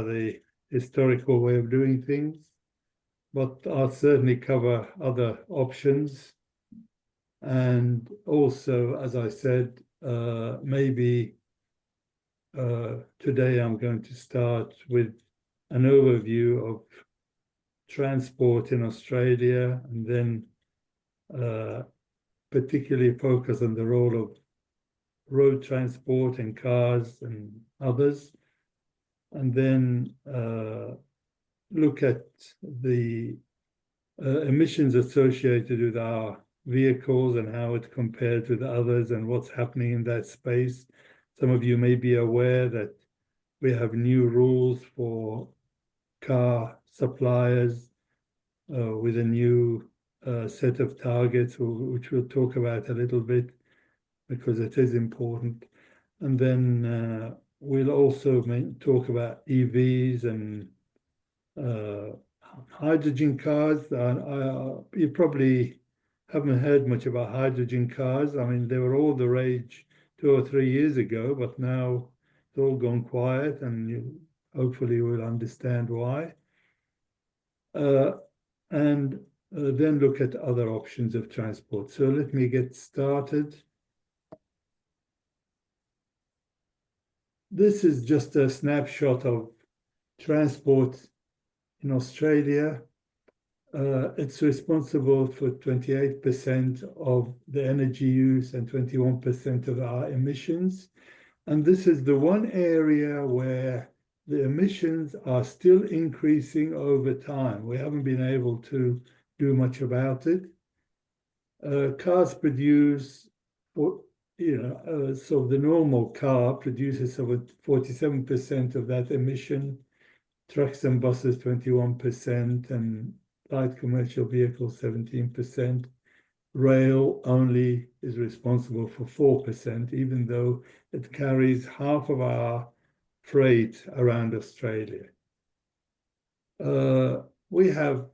the historical way of doing things, but I'll certainly cover other options. And also, as I said, maybe today I'm going to start with an overview of transport in Australia, and then particularly focus on the role of road transport and cars and others, and then look at the emissions associated with our vehicles and how it compares with others and what's happening in that space. Some of you may be aware that we have new rules for car suppliers with a new set of targets, which we'll talk about a little bit because it is important. And then we'll also talk about EVs and hydrogen cars. You probably haven't heard much about hydrogen cars. I mean, they were all the rage 2 or 3 years ago, but now it's all gone quiet, and you hopefully will understand why. And then look at other options of transport. So let me get started. This is just a snapshot of transport in Australia. It's responsible for 28% of the energy use and 21% of our emissions. And this is the one area where the emissions are still increasing over time. We haven't been able to do much about it. Cars produce, so the normal car produces over 47% of that emission, trucks and buses 21%, and light commercial vehicles 17%. Rail only is responsible for 4%, even though it carries half of our freight around Australia. We have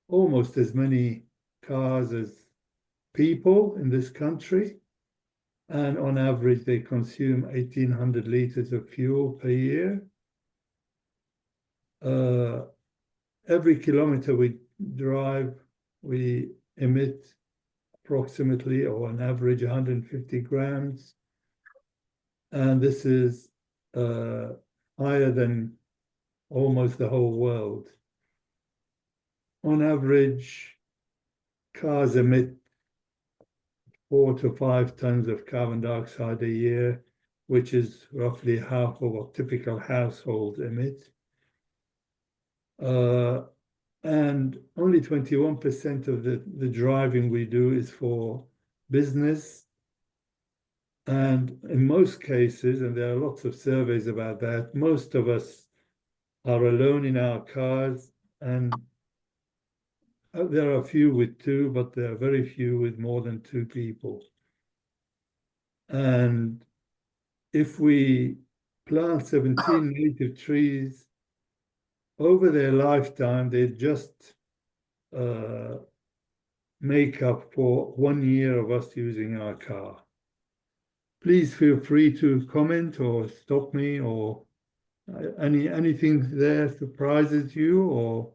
almost as many cars as people in this country, and on average they consume 1,800 litres of fuel per year. Every kilometre we drive, we emit approximately, or on average, 150 grams. And this is higher than almost the whole world. On average, cars emit 4 to 5 tons of carbon dioxide a year, which is roughly half of what typical households emit. And only 21% of the driving we do is for business. And in most cases, and there are lots of surveys about that, most of us are alone in our cars, and there are a few with 2, but there are very few with more than 2 people. And if we plant 17 native trees, over their lifetime, they just make up for 1 year of us using our car. Please feel free to comment or stop me, or anything there surprises you, or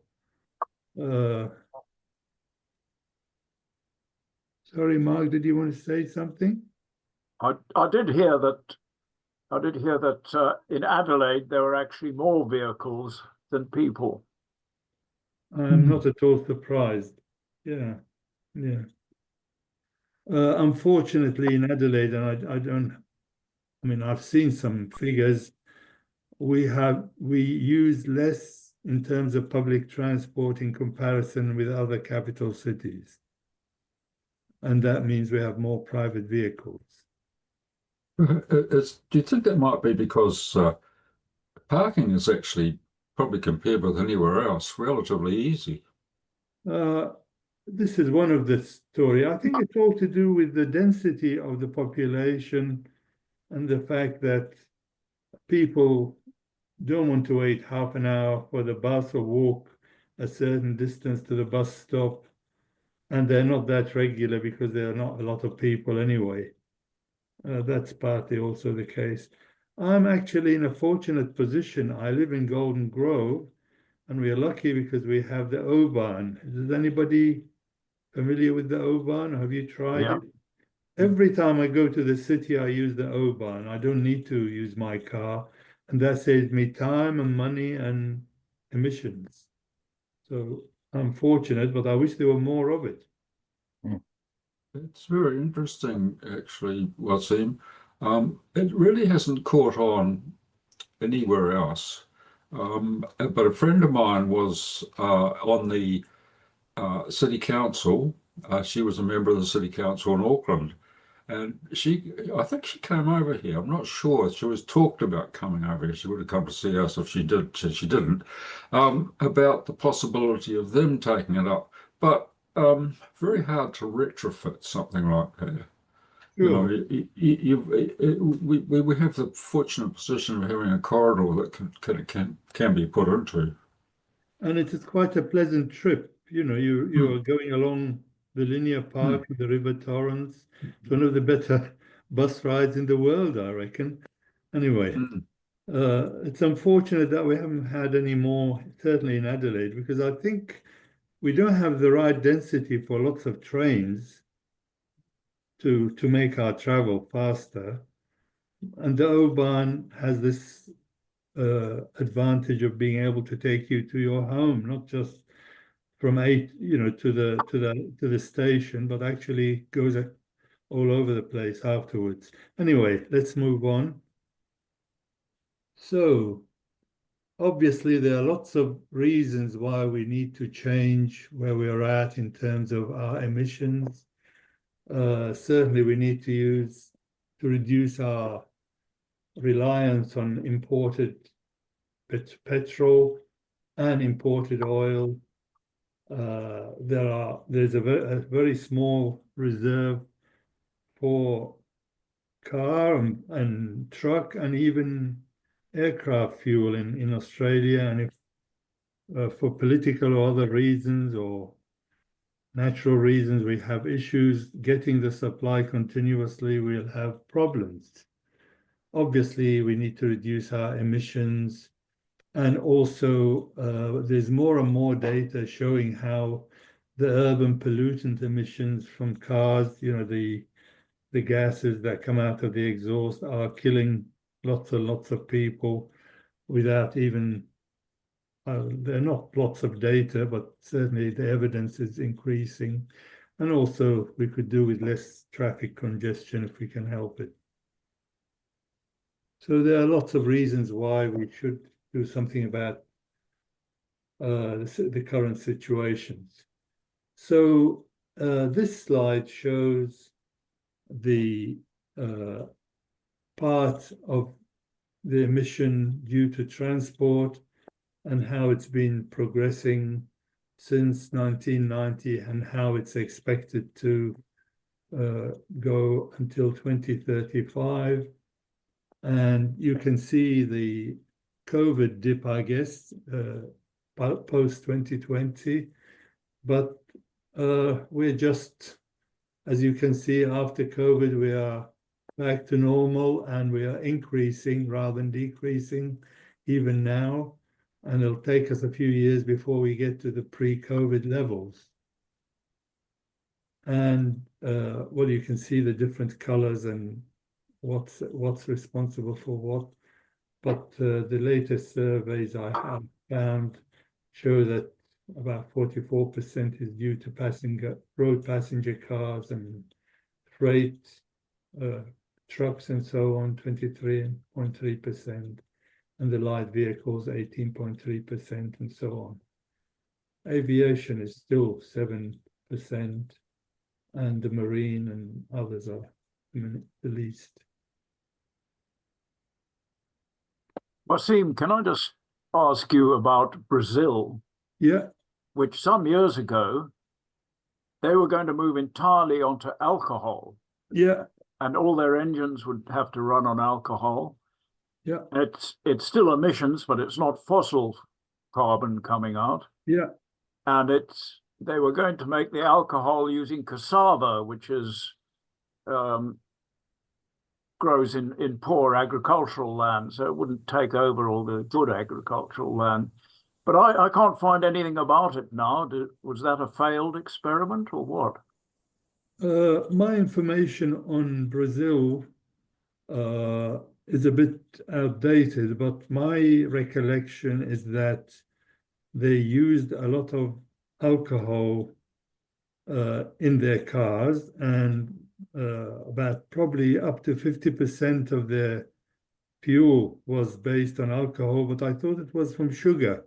sorry, Mark, did you want to say something? I did hear that. In Adelaide there were actually more vehicles than people. I'm not at all surprised. Yeah. Unfortunately, in Adelaide, and I've seen some figures. We use less in terms of public transport in comparison with other capital cities, and that means we have more private vehicles. Do you think that might be because parking is actually, probably compared with anywhere else, relatively easy? This is one of the story. I think it's all to do with the density of the population and the fact that people don't want to wait half an hour for the bus or walk a certain distance to the bus stop, and they're not that regular because there are not a lot of people anyway. That's partly also the case. I'm actually in a fortunate position. I live in Golden Grove, and we are lucky because we have the O-Bahn. Is anybody familiar with the O-Bahn? Have you tried Yeah. it? Every time I go to the city, I use the O-Bahn. I don't need to use my car, and that saves me time and money and emissions. So I'm fortunate, but I wish there were more of it. It's very interesting, actually, Wasim. It really hasn't caught on anywhere else. But a friend of mine was on the city council. She was a member of the city council in Auckland. And I think she came over here. I'm not sure. She was talked about coming over here. She would have come to see us if she did. She didn't. About the possibility of them taking it up. But very hard to retrofit something like that. You know, Sure. we have the fortunate position of having a corridor that can be put into. And it is quite a pleasant trip. You know, you Mm, are going along the linear mm, park with the River Torrens. It's one of the better bus rides in the world, I reckon. Anyway, mm. it's unfortunate that we haven't had any more, certainly in Adelaide, because I think we don't have the right density for lots of trains to make our travel faster. And the O-Bahn has this advantage of being able to take you to your home, not just from to the station, but actually goes all over the place afterwards. Anyway, let's move on. So obviously there are lots of reasons why we need to change where we are at in terms of our emissions. Certainly we need to reduce our reliance on imported petrol and imported oil. There's a very small reserve for car and truck and even aircraft fuel in Australia. And if for political or other reasons or natural reasons we have issues getting the supply continuously, we'll have problems. Obviously, we need to reduce our emissions. And also, there's more and more data showing how the urban pollutant emissions from cars, the gases that come out of the exhaust are killing lots and lots of people without even, there are not lots of data, but certainly the evidence is increasing. And also, we could do with less traffic congestion if we can help it. So there are lots of reasons why we should do something about the current situations. So this slide shows the part of the emission due to transport and how it's been progressing since 1990 and how it's expected to go until 2035. And you can see the COVID dip, I guess, post 2020. But we're just, as you can see, after COVID, we are back to normal and we are increasing rather than decreasing even now. And it'll take us a few years before we get to the pre-COVID levels. And well, you can see the different colors and what's responsible for what. But the latest surveys I have found show that about 44% is due to road passenger cars and freight trucks and so on, 23.3%, and the light vehicles, 18.3%, and so on. Aviation is still 7%, and the marine and others are the least. Wasim, can I just ask you about Brazil, Yeah, which some years ago, they were going to move entirely onto alcohol yeah, and all their engines would have to run on alcohol. yeah, It's still emissions, but it's not fossil carbon coming out. yeah, And they were going to make the alcohol using cassava, which is grows in poor agricultural land, so it wouldn't take over all the good agricultural land. But I can't find anything about it now. Was that a failed experiment or what? My information on Brazil is a bit outdated, but my recollection is that they used a lot of alcohol in their cars, and about probably up to 50% of their fuel was based on alcohol, but I thought it was from sugar.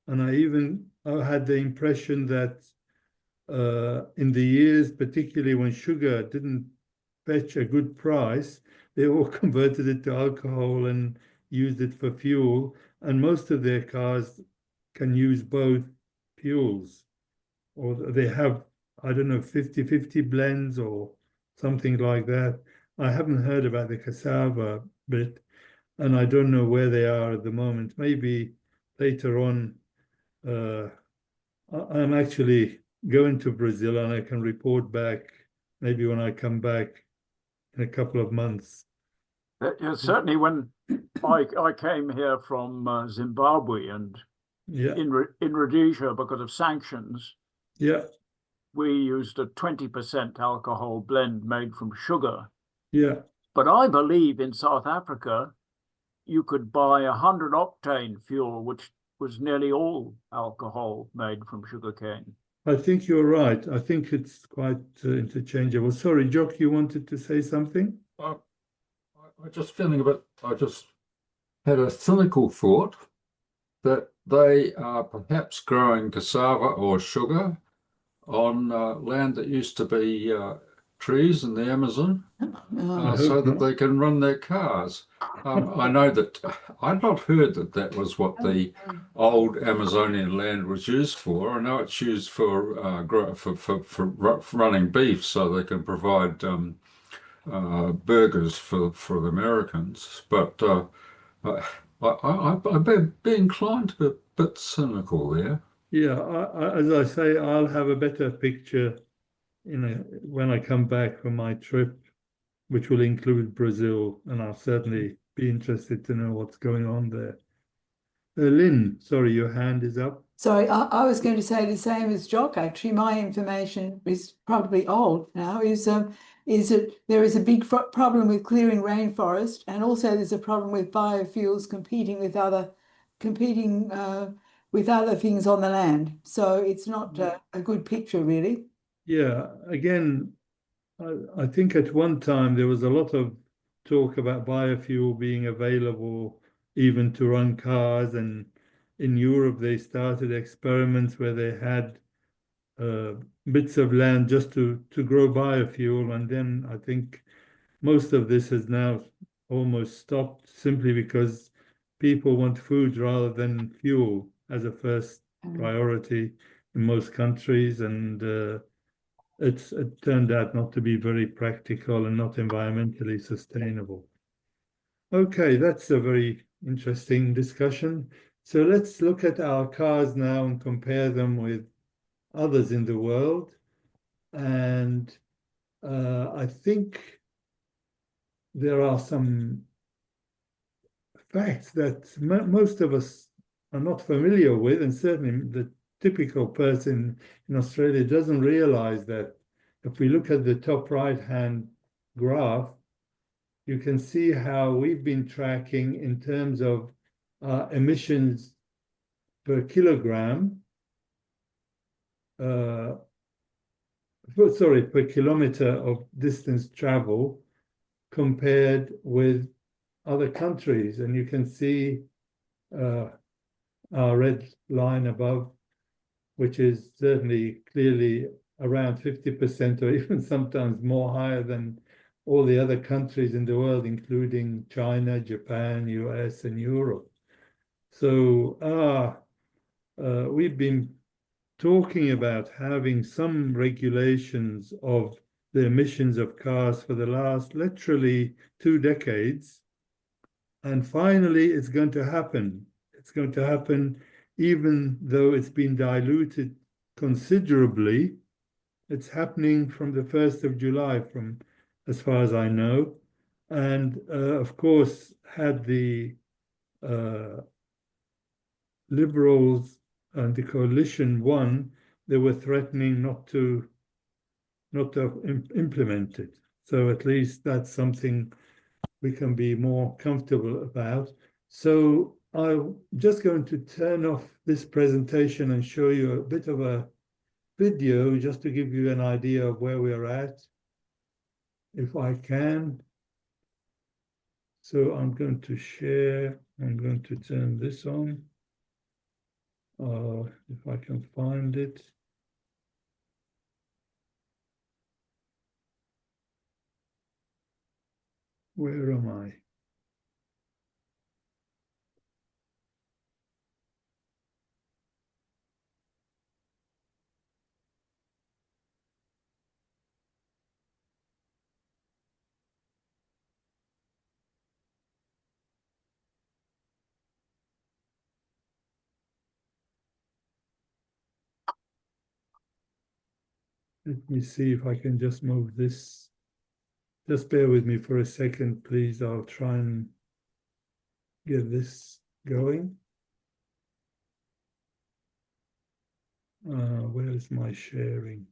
And I had the impression that in the years, particularly when sugar didn't fetch a good price, they all converted it to alcohol and used it for fuel. And most of their cars can use both fuels, or they have, I don't know, 50-50 blends or something like that. I haven't heard about the cassava bit, and I don't know where they are at the moment. Maybe later on, I'm actually going to Brazil and I can report back maybe when I come back in a couple of months. Certainly when I came here from Zimbabwe and Yeah, in Rhodesia, because of sanctions, yeah, we used a 20% alcohol blend made from sugar. yeah. But I believe in South Africa, you could buy 100 octane fuel, which was nearly all alcohol made from sugarcane. I think you're right. I think it's quite interchangeable. Sorry, Jock, you wanted to say something? I just feeling a bit, I just had a cynical thought that they are perhaps growing cassava or sugar on land that used to be trees in the Amazon, so that they can run their cars. I know that I'd not heard that that was what the old Amazonian land was used for. I know it's used for running beef, so they can provide burgers for the Americans. But I'd be inclined to be a bit cynical there. Yeah, as I say, I'll have a better picture when I come back from my trip, which will include Brazil, and I'll certainly be interested to know what's going on there. Lynn, sorry, your hand is up. Sorry, I was going to say the same as Jock. Actually, my information is probably old now. Is that there is a big problem with clearing rainforest, and also there's a problem with biofuels competing with other things on the land. So it's not a good picture, really. Yeah, again, I think at one time there was a lot of talk about biofuel being available even to run cars, and in Europe they started experiments where they had bits of land just to grow biofuel, and then I think most of this has now almost stopped simply because people want food rather than fuel as a first priority in most countries, and it turned out not to be very practical and not environmentally sustainable. Okay, that's a very interesting discussion. So let's look at our cars now and compare them with others in the world. And I think there are some facts that most of us are not familiar with, and certainly the typical person in Australia doesn't realize that if we look at the top right-hand graph, you can see how we've been tracking in terms of emissions per kilogram, per kilometer of distance travel compared with other countries. And you can see our red line above, which is certainly clearly around 50% or even sometimes more higher than all the other countries in the world, including China, Japan, US, and Europe. So we've been talking about having some regulations of the emissions of cars for the last literally 2 decades. And finally, it's going to happen. It's going to happen even though it's been diluted considerably. It's happening from the 1st of July, from as far as I know. and of course, had the Liberals and the coalition won, they were threatening not to implement it. So at least that's something we can be more comfortable about. So I'm just going to turn off this presentation and show you a bit of a video just to give you an idea of where we're at, if I can. So I'm going to share, I'm going to turn this on, if I can find it. Where am I? Let me see if I can just move this. Just bear with me for a second, please. I'll try and get this going. Where is my sharing?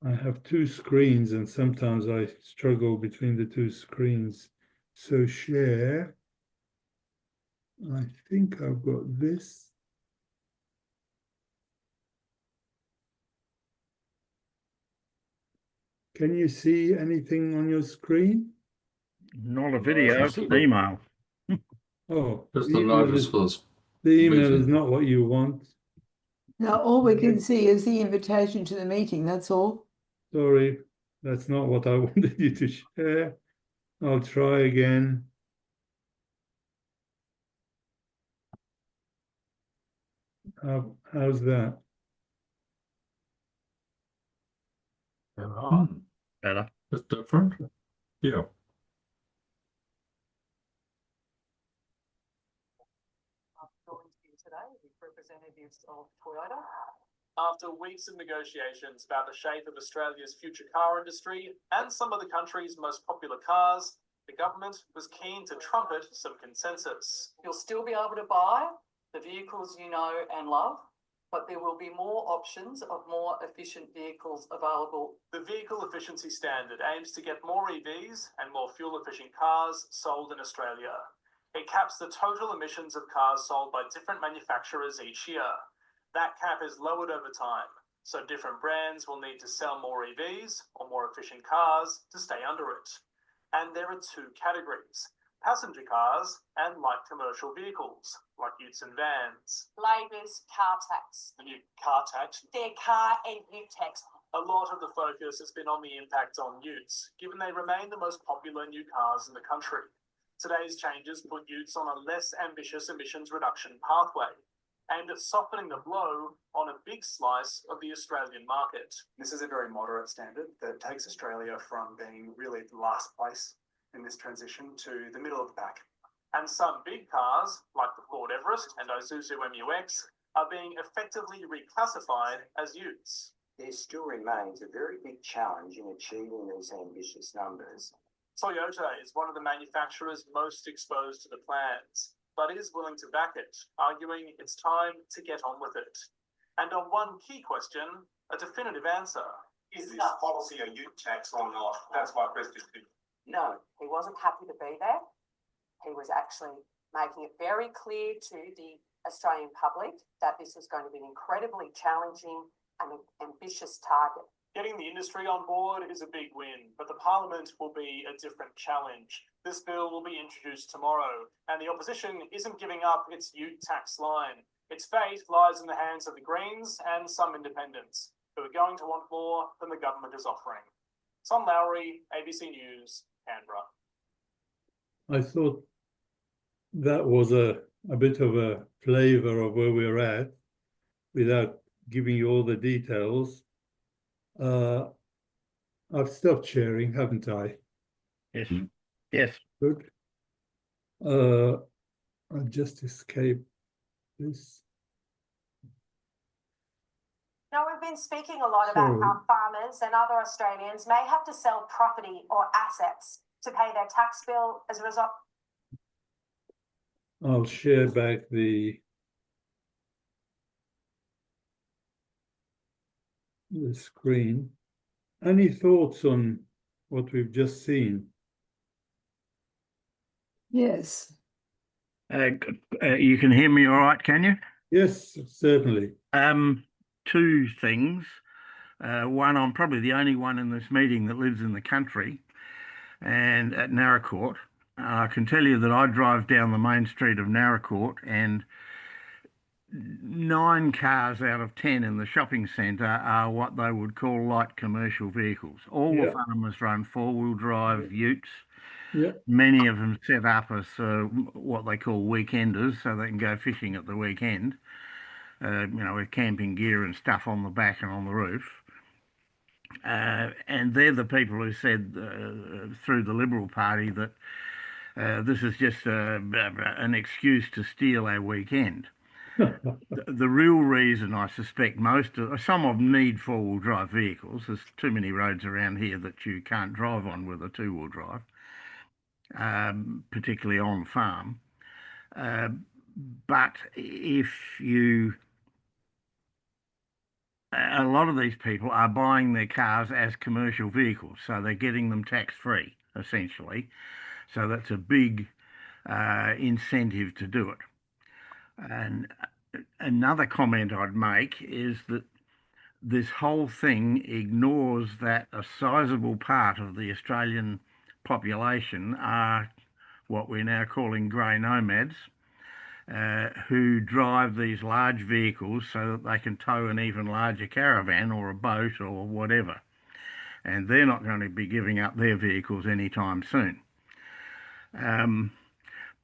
I have two screens and sometimes I struggle between the two screens. So share. I think I've got this. Can you see anything on your screen? Not a video, Just it's an email. Oh, Just the notice for this the email is meeting. not what you want. Now, all we can see is the invitation to the meeting, that's all. Sorry, that's not what I wanted you to share. I'll try again. How's that? Better. It's different. Yeah. Joined here today with representatives of Toyota. After weeks of negotiations about the shape of Australia's future car industry and some of the country's most popular cars, the government was keen to trumpet some consensus. You'll still be able to buy the vehicles you know and love, but there will be more options of more efficient vehicles available. The Vehicle Efficiency Standard aims to get more EVs and more fuel-efficient cars sold in Australia. It caps the total emissions of cars sold by different manufacturers each year. That cap is lowered over time, so different brands will need to sell more EVs or more efficient cars to stay under it. And there are two categories: passenger cars and light commercial vehicles, like utes and vans. Labor's car tax. The new car tax. Their car and ute tax. A lot of the focus has been on the impact on utes, given they remain the most popular new cars in the country. Today's changes put utes on a less ambitious emissions reduction pathway, aimed at softening the blow on a big slice of the Australian market. This is a very moderate standard that takes Australia from being really the last place in this transition to the middle of the pack. And some big cars, like the Ford Everest and Isuzu MU-X, are being effectively reclassified as utes. There still remains a very big challenge in achieving these ambitious numbers. Toyota is one of the manufacturers most exposed to the plans, but is willing to back it, arguing it's time to get on with it. And on one key question, a definitive answer. Is this policy a ute tax or not? That's my question to you. No, he wasn't happy to be there. He was actually making it very clear to the Australian public that this was going to be an incredibly challenging and ambitious target. Getting the industry on board is a big win, but the Parliament will be a different challenge. This bill will be introduced tomorrow, and the opposition isn't giving up its ute tax line. Its fate lies in the hands of the Greens and some independents, who are going to want more than the government is offering. Son Lowry, ABC News, Canberra. I thought that was a bit of a flavour of where we're at, without giving you all the details. I've stopped sharing, haven't I? Yes. Yes. Good. I'll just escape this. Now, we've been speaking a lot about how farmers and other Australians may have to sell property or assets to pay their tax bill as a result. I'll share back the screen. Any thoughts on what we've just seen? Yes. You can hear me all right, can you? Yes, certainly. Two things. One, I'm probably the only one in this meeting that lives in the country and at Narracourt. I can tell you that I drive down the main street of Narracourt and 9 cars out of 10 in the shopping centre are what they would call light commercial vehicles. All the farmers run 4-wheel drive utes. Yeah. Many of them set up as what they call weekenders, so they can go fishing at the weekend, with camping gear and stuff on the back and on the roof. And they're the people who said through the Liberal Party that this is just an excuse to steal our weekend. The real reason, I suspect, some of them need 4-wheel drive vehicles. There's too many roads around here that you can't drive on with a 2-wheel drive, particularly on farm. But a lot of these people are buying their cars as commercial vehicles, so they're getting them tax-free, essentially. So that's a big incentive to do it. And another comment I'd make is that this whole thing ignores that a sizable part of the Australian population are what we're now calling grey nomads, who drive these large vehicles so that they can tow an even larger caravan or a boat or whatever. And they're not going to be giving up their vehicles anytime soon.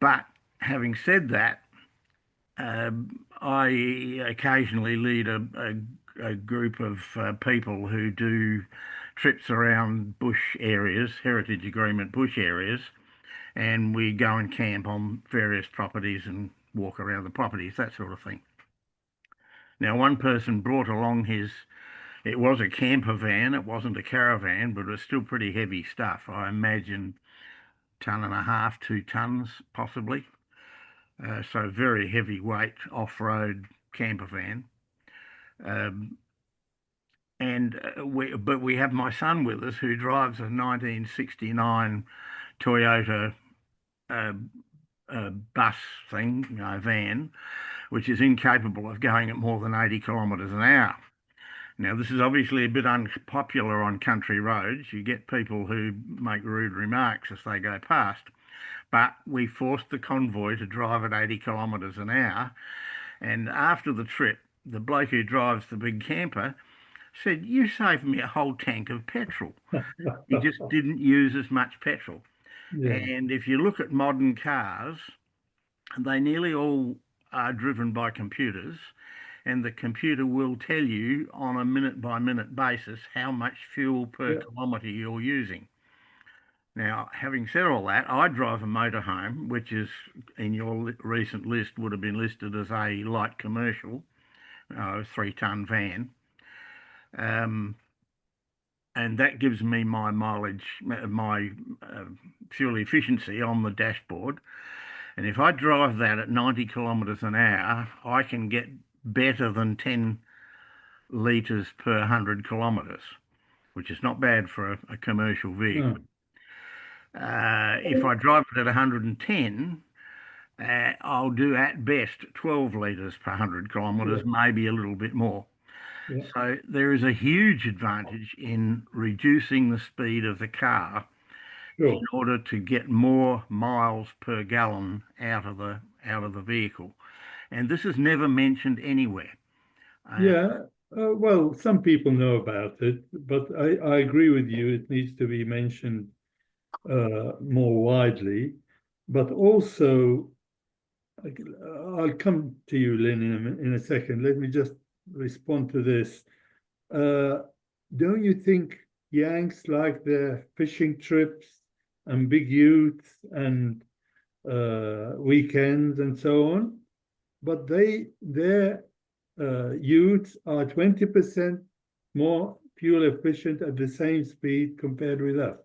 But having said that, I occasionally lead a group of people who do trips around bush areas, heritage agreement bush areas, and we go and camp on various properties and walk around the properties, that sort of thing. Now, one person brought along it was a camper van, it wasn't a caravan, but it was still pretty heavy stuff. I imagine 1.5 tons, 2 tons possibly. So very heavyweight off-road camper van. But we have my son with us who drives a 1969 Toyota bus thing, van, which is incapable of going at more than 80 kilometres an hour. Now, this is obviously a bit unpopular on country roads. You get people who make rude remarks as they go past. But we forced the convoy to drive at 80 kilometres an hour. And after the trip, the bloke who drives the big camper said, "You saved me a whole tank of petrol." He just didn't use as much petrol. Yeah. And if you look at modern cars, they nearly all are driven by computers, and the computer will tell you on a minute-by-minute basis how much fuel per kilometre you're using. Now, having said all that, I drive a motorhome, which is in your recent list would have been listed as a light commercial, 3-ton van. And that gives me my mileage, my fuel efficiency on the dashboard. And if I drive that at 90 kilometres an hour, I can get better than 10 litres per 100 kilometres, which is not bad for a commercial vehicle. If I drive it at 110, I'll do at best 12 litres per 100 kilometres, maybe a little bit more. Yeah. So there is a huge advantage in reducing the speed of the car in order to get more miles per gallon out of the vehicle. And this is never mentioned anywhere. Well, some people know about it, but I agree with you. It needs to be mentioned more widely. But also, I'll come to you, Lynn, in a second. Let me just respond to this. Don't you think Yanks like their fishing trips and big utes and weekends and so on? But their utes are 20% more fuel efficient at the same speed compared with us.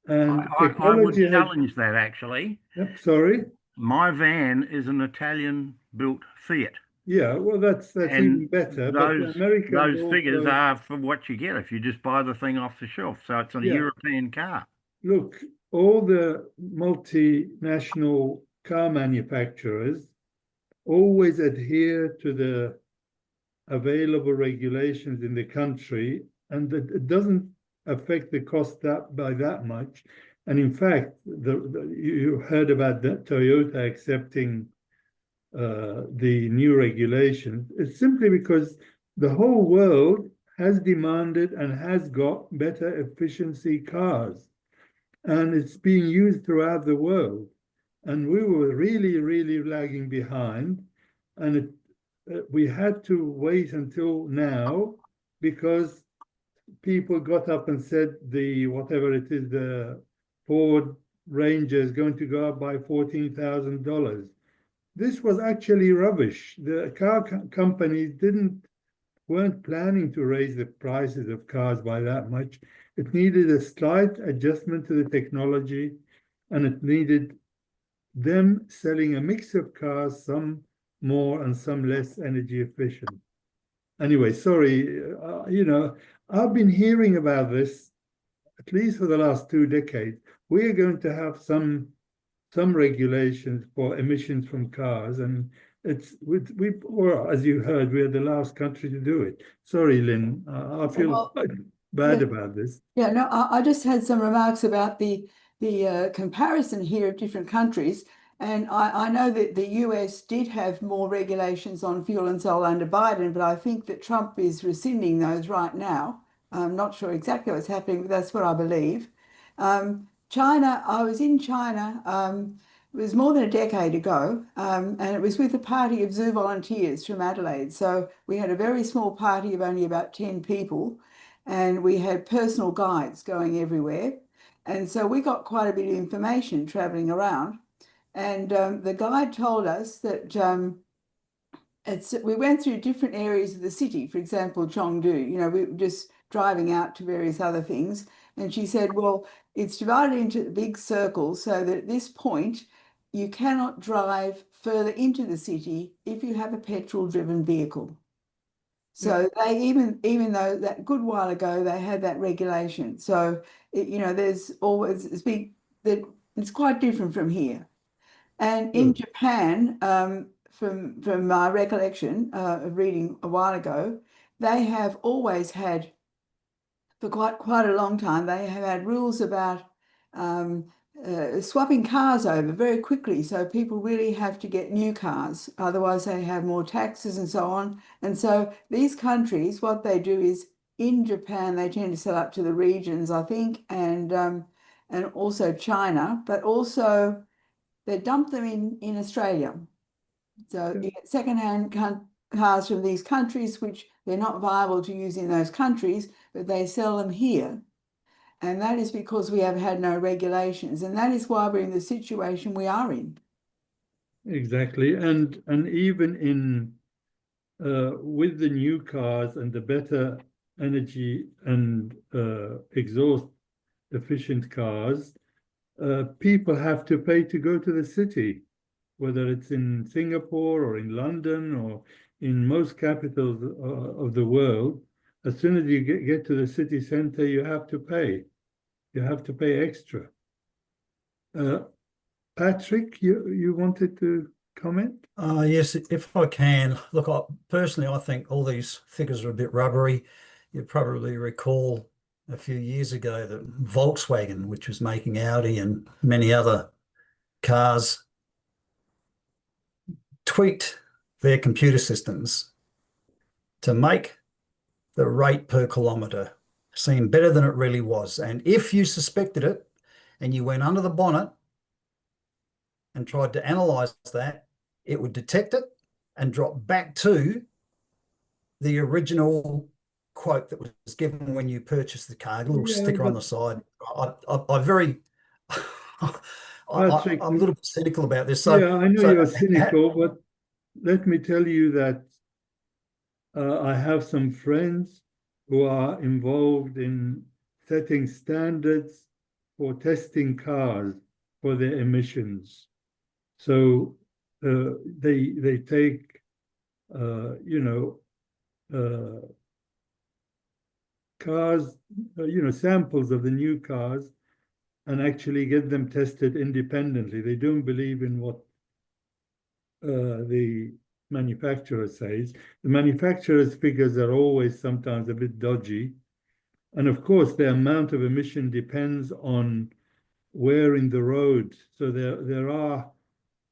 And I would technology has, challenge that actually. yep, sorry. My van is an Italian-built Fiat. Yeah, well, that's even And better. But the Americans those figures also, are for what you get if you just buy the thing off the shelf. So it's a Yeah. European car. look, all the multinational car manufacturers always adhere to the available regulations in the country, and it doesn't affect the cost by that much. And in fact, you heard about that Toyota accepting the new regulations. It's simply because the whole world has demanded and has got better efficiency cars, and it's being used throughout the world. And we were really, really lagging behind, and we had to wait until now because people got up and said the Ford Ranger is going to go up by $14,000. This was actually rubbish. The car companies weren't planning to raise the prices of cars by that much. It needed a slight adjustment to the technology, and it needed them selling a mix of cars, some more and some less energy efficient. Anyway, sorry, I've been hearing about this at least for the last 2 decades. We are going to have some regulations for emissions from cars, and well, as you heard, we're the last country to do it. Sorry, Lynn, I feel bad about this. Yeah, no, I just had some remarks about the comparison here of different countries. And I know that the US did have more regulations on fuel and solar under Biden, but I think that Trump is rescinding those right now. I'm not sure exactly what's happening, but that's what I believe. China, I was in China, it was more than a decade ago, and it was with a party of zoo volunteers from Adelaide. So we had a very small party of only about 10 people, and we had personal guides going everywhere. And so we got quite a bit of information traveling around. And the guide told us that we went through different areas of the city, for example, Chengdu, we were just driving out to various other things. And she said, well, it's divided into big circles so that at this point, you cannot drive further into the city if you have a petrol-driven vehicle. So they, even though that good while ago, they had that regulation. So, there's always, it's quite different from here. And in Japan, from my recollection of reading a while ago, they have always had, for quite a long time, they have had rules about swapping cars over very quickly. So people really have to get new cars, otherwise they have more taxes and so on. And so these countries, what they do is, in Japan, they tend to sell up to the regions, I think, and also China, but also they dump them in Australia. So you get secondhand cars from these countries, which they're not viable to use in those countries, but they sell them here. And that is because we have had no regulations. And that is why we're in the situation we are in. Exactly. And even in with the new cars and the better energy and exhaust efficient cars, people have to pay to go to the city, whether it's in Singapore or in London or in most capitals of the world. As soon as you get to the city center, you have to pay. You have to pay extra. Patrick, you wanted to comment? Yes, if I can. Look, personally, I think all these figures are a bit rubbery. You probably recall a few years ago that Volkswagen, which was making Audi and many other cars, tweaked their computer systems to make the rate per kilometre seem better than it really was. And if you suspected it and you went under the bonnet and tried to analyse that, it would detect it and drop back to the original quote that was given when you purchased the car, a little sticker on the side. I'm a little bit cynical about this. So, yeah, I know you're cynical, but let me tell you that I have some friends who are involved in setting standards for testing cars for their emissions. So they take, cars, samples of the new cars and actually get them tested independently. They don't believe in what the manufacturer says. The manufacturer's figures are always sometimes a bit dodgy. And of course, the amount of emission depends on where in the road. So there are,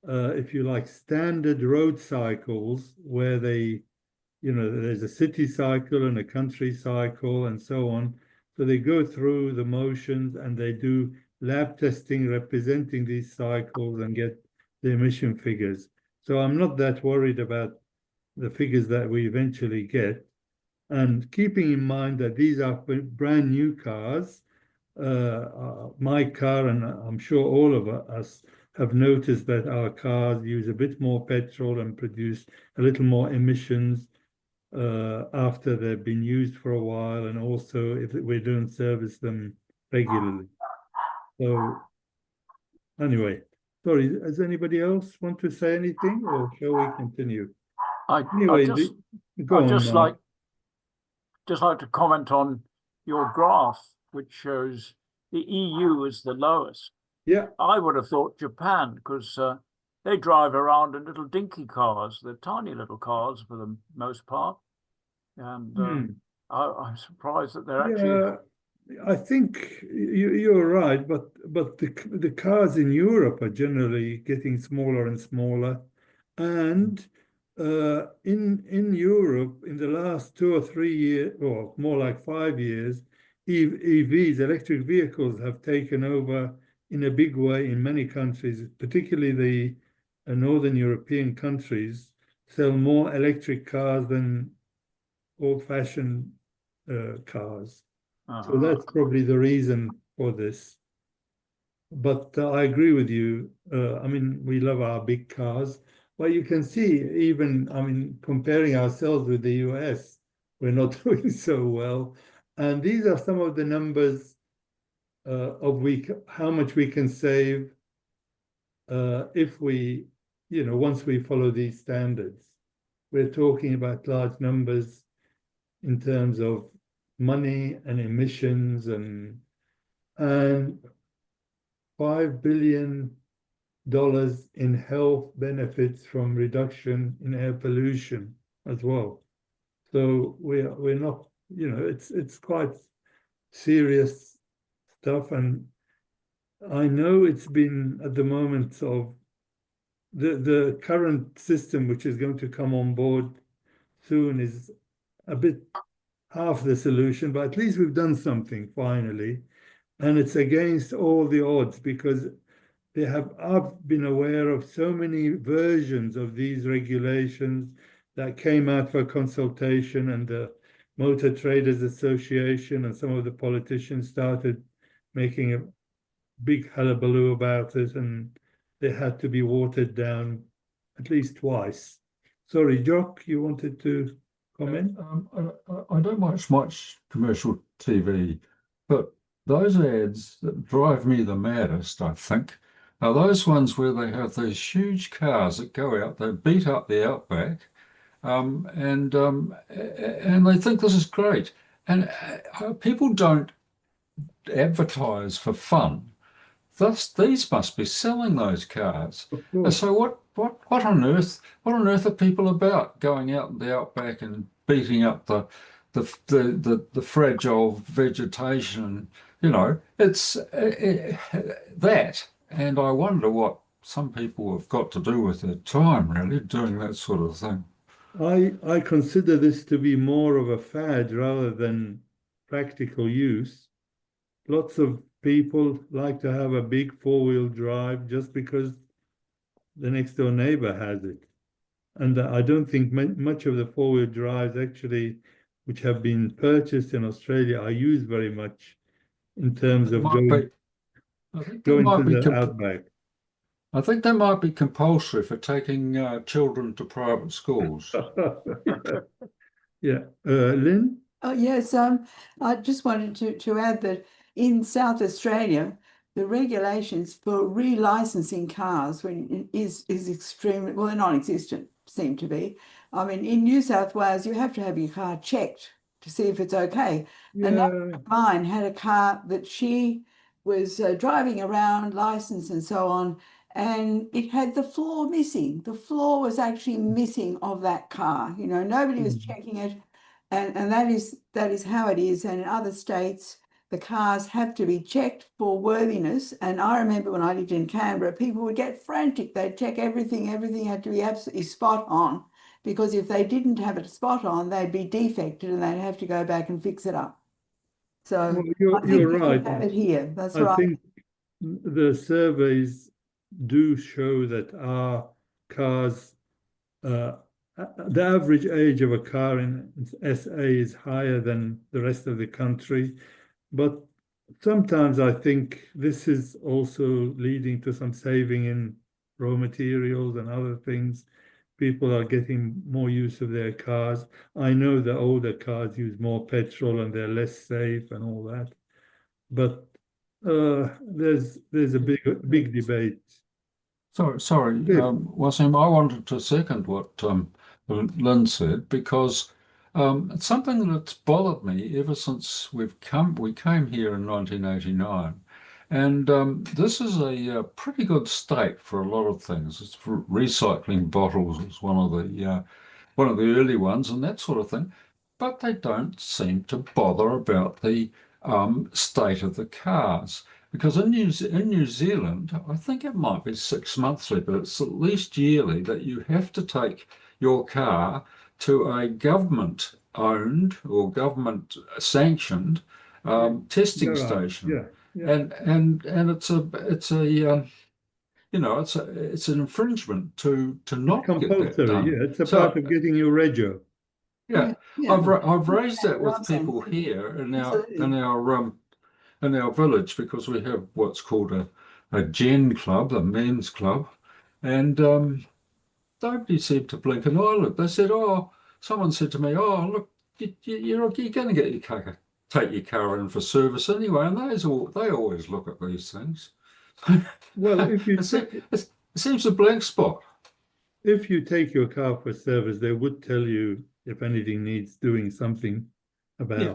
if you like, standard road cycles where there's a city cycle and a country cycle and so on. So they go through the motions and they do lab testing representing these cycles and get the emission figures. So I'm not that worried about the figures that we eventually get. And keeping in mind that these are brand new cars, my car, and I'm sure all of us have noticed that our cars use a bit more petrol and produce a little more emissions after they've been used for a while, and also if we don't service them regularly. So anyway, sorry, does anybody else want to say anything, or shall we continue? Anyway, go on, Mark. Just like to comment on your graph, which shows the EU is the lowest. Yeah. I would have thought Japan, because they drive around in little dinky cars. They're tiny little cars for the most part. And I'm surprised that they're actually... I think you're right, but the cars in Europe are generally getting smaller and smaller. And in Europe, in the last 2 or 3 years, or more like 5 years, EVs, electric vehicles, have taken over in a big way in many countries, particularly the Northern European countries sell more electric cars than old-fashioned cars. So that's probably the reason for this. But I agree with you. I mean, we love our big cars. Well, you can see even, I mean, comparing ourselves with the US, we're not doing so well. And these are some of the numbers of how much we can save if we, once we follow these standards. We're talking about large numbers in terms of money and emissions, and $5 billion in health benefits from reduction in air pollution as well. So we're not, it's quite serious stuff. And I know it's been at the moment of the current system, which is going to come on board soon, is a bit half the solution, but at least we've done something finally. And it's against all the odds, because I've been aware of so many versions of these regulations that came out for consultation, and the Motor Traders Association and some of the politicians started making a big hullabaloo about it, and they had to be watered down at least twice. Sorry, Jock, you wanted to comment? I don't watch much commercial TV, but those ads that drive me the maddest, I think, are those ones where they have these huge cars that go out, they beat up the outback, and they think this is great. And people don't advertise for fun. Thus, these must be selling those cars. And so what on earth are people about going out in the outback and beating up the fragile vegetation? It's that. And I wonder what some people have got to do with their time, really, doing that sort of thing. I consider this to be more of a fad rather than practical use. Lots of people like to have a big four-wheel drive just because the next door neighbor has it. And I don't think much of the four-wheel drives actually, which have been purchased in Australia, are used very much in terms of going to the outback. I think they might be compulsory for taking children to private schools. Yeah. Lynn? Oh, yes, I just wanted to add that in South Australia, the regulations for relicensing cars is extremely, well, they're non-existent, seem to be. I mean, in New South Wales, you have to have your car checked to see if it's okay. And that Yeah, mine had a car that she was driving around, licensed and so on, and it had the floor missing. The floor was actually missing of that car. You know, nobody was checking it. And that is how it is. And in other states, the cars have to be checked for worthiness. And I remember when I lived in Canberra, people would get frantic. They'd check everything. Everything had to be absolutely spot on, because if they didn't have it spot on, they'd be defected and they'd have to go back and fix it up. So well, I think you're we right. should have it here. That's I right. think the surveys do show that our cars, the average age of a car in SA is higher than the rest of the country. But sometimes I think this is also leading to some saving in raw materials and other things. People are getting more use of their cars. I know the older cars use more petrol and they're less safe and all that. But there's a big debate. Sorry, Cliff, Wasim, I wanted to second what Lynn said, because it's something that's bothered me ever since we came here in 1989, and this is a pretty good state for a lot of things. It's for recycling bottles is one of the early ones and that sort of thing, but they don't seem to bother about the state of the cars. Because in New Zealand, I think it might be 6 monthly, but it's at least yearly that you have to take your car to a government-owned or government-sanctioned testing you're right. station, Yeah. and it's an infringement to not get that Compulsory. done. Yeah, it's a So part of getting your rego. yeah, Yeah. I've raised that with Right, Sam. people here Absolutely. in our village, because we have what's called a gen club, a men's club, and nobody seemed to blink an eyelid. They said, "Oh," someone said to me, "Oh, look, you're going to get your car, take your car in for service anyway," and they always look at these things. Well, if you it seems a blank spot. if you take your car for service, they would tell you if anything needs doing something about. Yeah.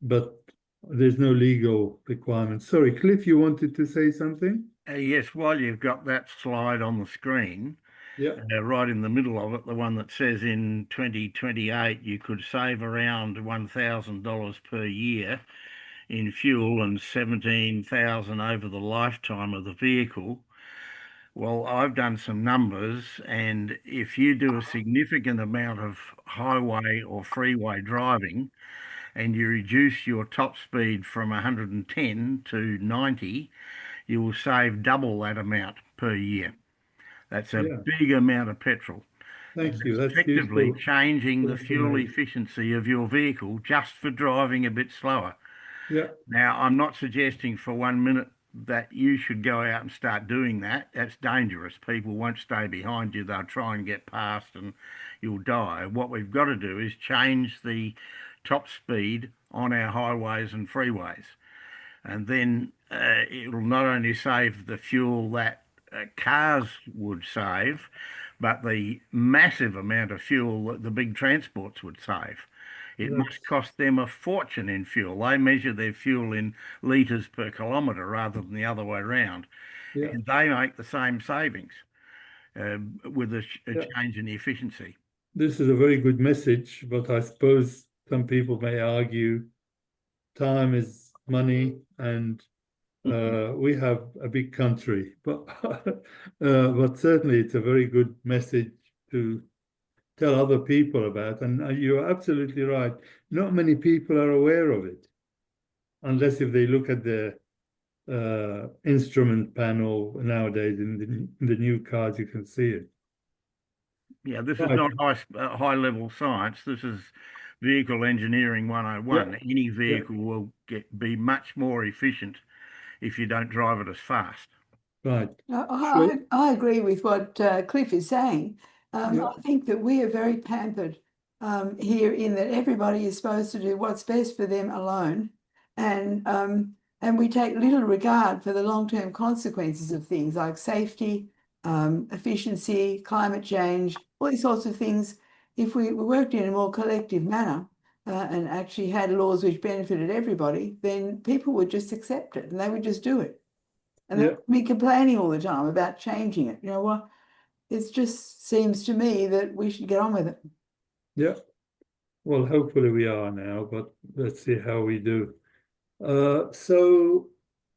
But there's no legal requirement. Sorry, Cliff, you wanted to say something? Yes, while you've got that slide on the screen, Yeah. right in the middle of it, the one that says in 2028 you could save around $1,000 per year in fuel and 17,000 over the lifetime of the vehicle. Well, I've done some numbers, and if you do a significant amount of highway or freeway driving and you reduce your top speed from 110 to 90, you will save double that amount per year. That's a Yeah. big amount of petrol. Thank you. That's Effectively useful changing the fuel information. efficiency of your vehicle just for driving a bit slower. Yeah. Now, I'm not suggesting for 1 minute that you should go out and start doing that. That's dangerous. People won't stay behind you. They'll try and get past and you'll die. What we've got to do is change the top speed on our highways and freeways. And then it'll not only save the fuel that cars would save, but the massive amount of fuel that the big transports would save. It must cost them a fortune in fuel. They measure their fuel in litres per kilometre rather than the other way around. Yeah. And they make the same savings with a change in the efficiency. This is a very good message, but I suppose some people may argue time is money, and we have a big country, but certainly it's a very good message to tell other people about. And you're absolutely right. Not many people are aware of it, unless if they look at the instrument panel nowadays in the new cars, you can see it. Yeah, this is not high level science. This is vehicle engineering 101. Yeah. Any vehicle will be much more efficient if you don't drive it as fast. Right. I agree with what Cliff is saying. I think that we are very pampered here in that everybody is supposed to do what's best for them alone, and we take little regard for the long-term consequences of things like safety, efficiency, climate change, all these sorts of things. If we worked in a more collective manner and actually had laws which benefited everybody, then people would just accept it and they would just do it. And they would be complaining all the time about changing it. You know what? It just seems to me that we should get on with it. Yeah. Well, hopefully we are now, but let's see how we do. So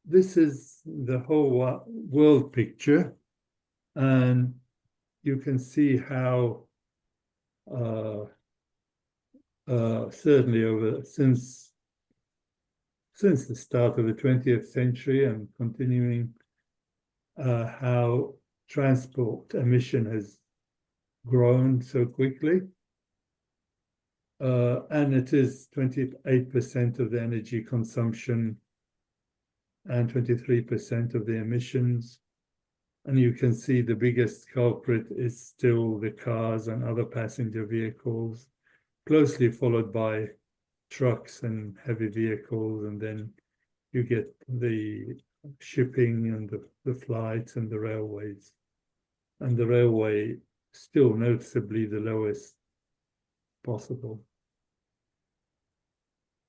this is the whole world picture, and you can see how certainly since the start of the 20th century and continuing, how transport emission has grown so quickly. And it is 28% of the energy consumption and 23% of the emissions. And you can see the biggest culprit is still the cars and other passenger vehicles, closely followed by trucks and heavy vehicles. And then you get the shipping and the flights and the railways. And the railway still noticeably the lowest possible.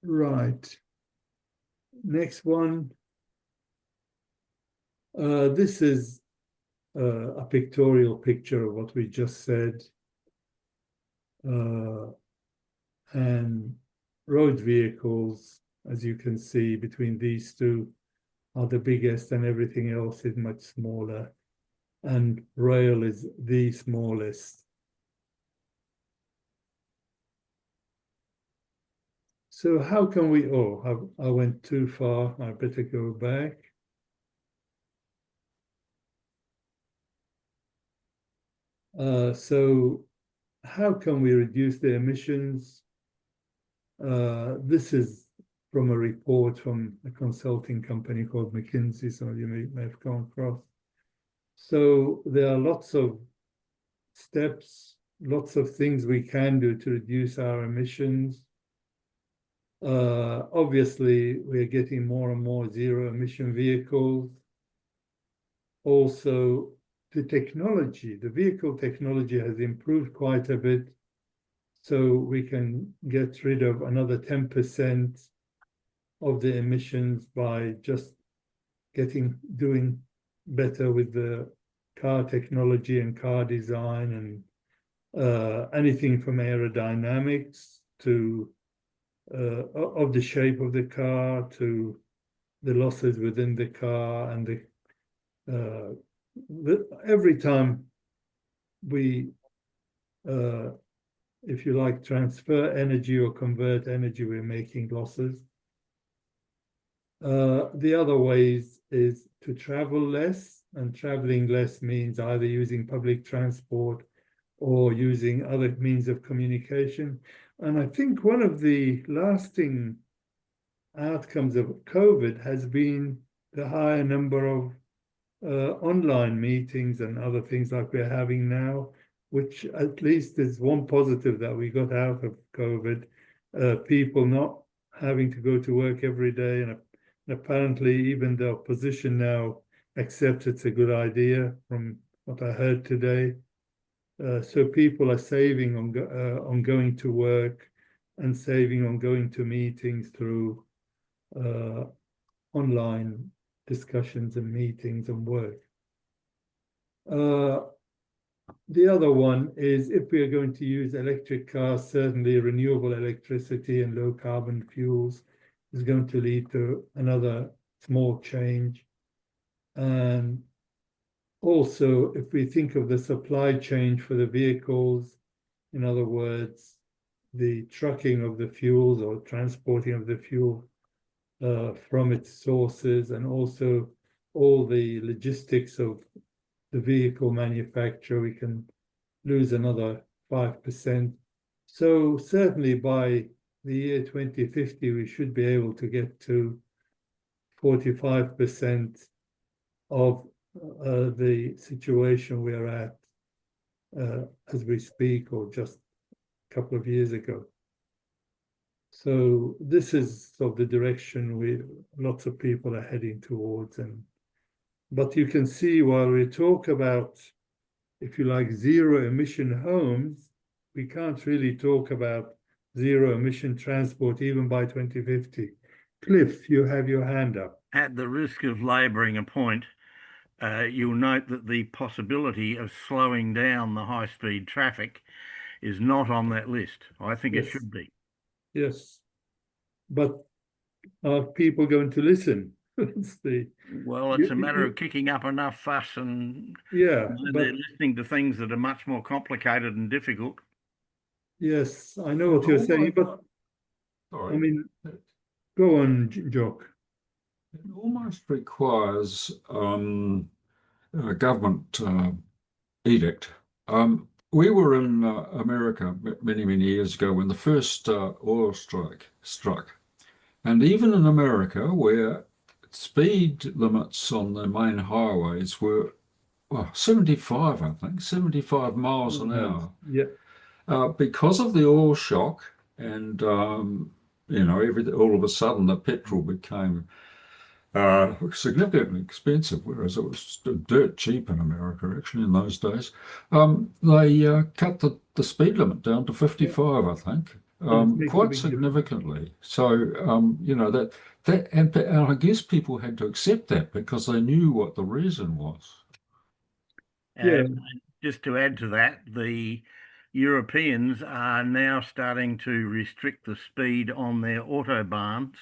Right. Next one. This is a pictorial picture of what we just said. And road vehicles, as you can see, between these two are the biggest, and everything else is much smaller. And rail is the smallest. So how can we, I went too far, I better go back. So how can we reduce the emissions? This is from a report from a consulting company called McKinsey, some of you may have come across. So there are lots of steps, lots of things we can do to reduce our emissions. Obviously, we're getting more and more zero emission vehicles. Also, the vehicle technology has improved quite a bit. So we can get rid of another 10% of the emissions by just doing better with the car technology and car design, and anything from aerodynamics to of the shape of the car to the losses within the car, and every time we if you like, transfer energy or convert energy, we're making losses. The other ways is to travel less, and traveling less means either using public transport or using other means of communication. And I think one of the lasting outcomes of COVID has been the higher number of online meetings and other things like we're having now, which at least is one positive that we got out of COVID. People not having to go to work every day, and apparently even the opposition now accepts it's a good idea from what I heard today. So people are saving on going to work and saving on going to meetings through online discussions and meetings and work. The other one is, if we are going to use electric cars, certainly renewable electricity and low carbon fuels is going to lead to another small change. And also, if we think of the supply chain for the vehicles, in other words, the trucking of the fuels or transporting of the fuel from its sources, and also all the logistics of the vehicle manufacturer, we can lose another 5%. So certainly by the year 2050, we should be able to get to 45% of the situation we're at as we speak, or just couple of years ago. So this is sort of the direction lots of people are heading towards. But you can see while we talk about, if you like, zero emission homes, we can't really talk about zero emission transport even by 2050. Cliff, you have your hand up. At the risk of labouring a point, you'll note that the possibility of slowing down the high-speed traffic is not on that list. I think it Yes. should be. Yes, but are people going to listen? It's a matter of kicking up enough fuss and yeah, they're listening to things that are much more complicated and difficult. Yes, I know what you're saying, but Sorry. I mean, go on, Jock. It almost requires a government edict. We were in America many, many years ago when the first oil strike struck. And even in America, where speed limits on the main highways were 75, I think, 75 miles an hour. Yeah. Because of the oil shock and, all of a sudden the petrol became significantly expensive, whereas it was dirt cheap in America, actually, in those days. They cut the speed limit down to 55, I think, quite significantly. So, and I guess people had to accept that because they knew what the reason was. And just to add to that, the Europeans are now starting to restrict the speed on their autobahns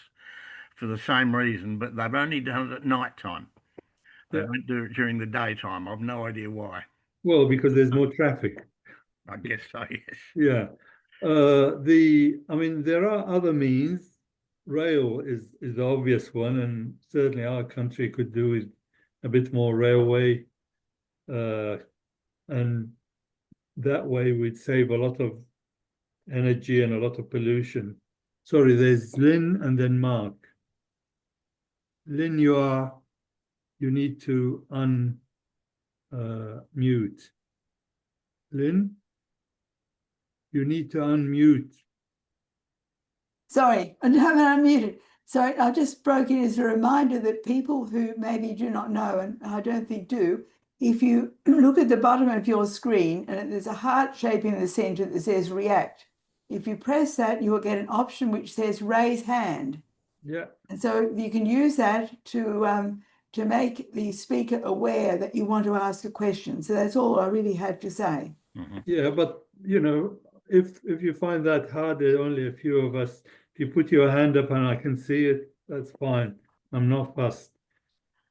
for the same reason, but they've only done it at night time. They don't do it during the daytime. I've no idea why. Well, because there's more traffic. I guess so, yes. Yeah. I mean, there are other means. Rail is the obvious one, and certainly our country could do with a bit more railway. And that way we'd save a lot of energy and a lot of pollution. Sorry, there's Lynn and then Mark. Lynn, you need to unmute. Lynn, you need to unmute. Sorry, I haven't unmuted. So I just broke in as a reminder that people who maybe do not know, and I don't think do, if you look at the bottom of your screen and there's a heart shape in the center that says react, if you press that, you will get an option which says raise hand. Yeah. And so you can use that to make the speaker aware that you want to ask a question. So that's all I really had to say. Yeah, but if you find that hard, there are only a few of us. If you put your hand up and I can see it, that's fine. I'm not fussed.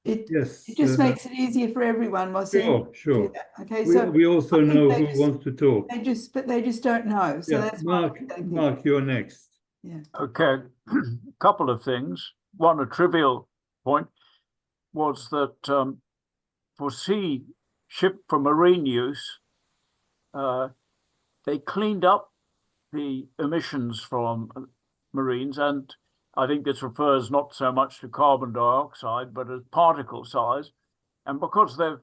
It just makes it easier for everyone, Wasim. Sure. Okay, we also know who wants to talk. They just don't know. So that's Mark, you're next. Yeah. Okay, a couple of things. One, a trivial point was that for sea ship for marine use, they cleaned up the emissions from marines, and I think this refers not so much to carbon dioxide, but as particle size. And because they've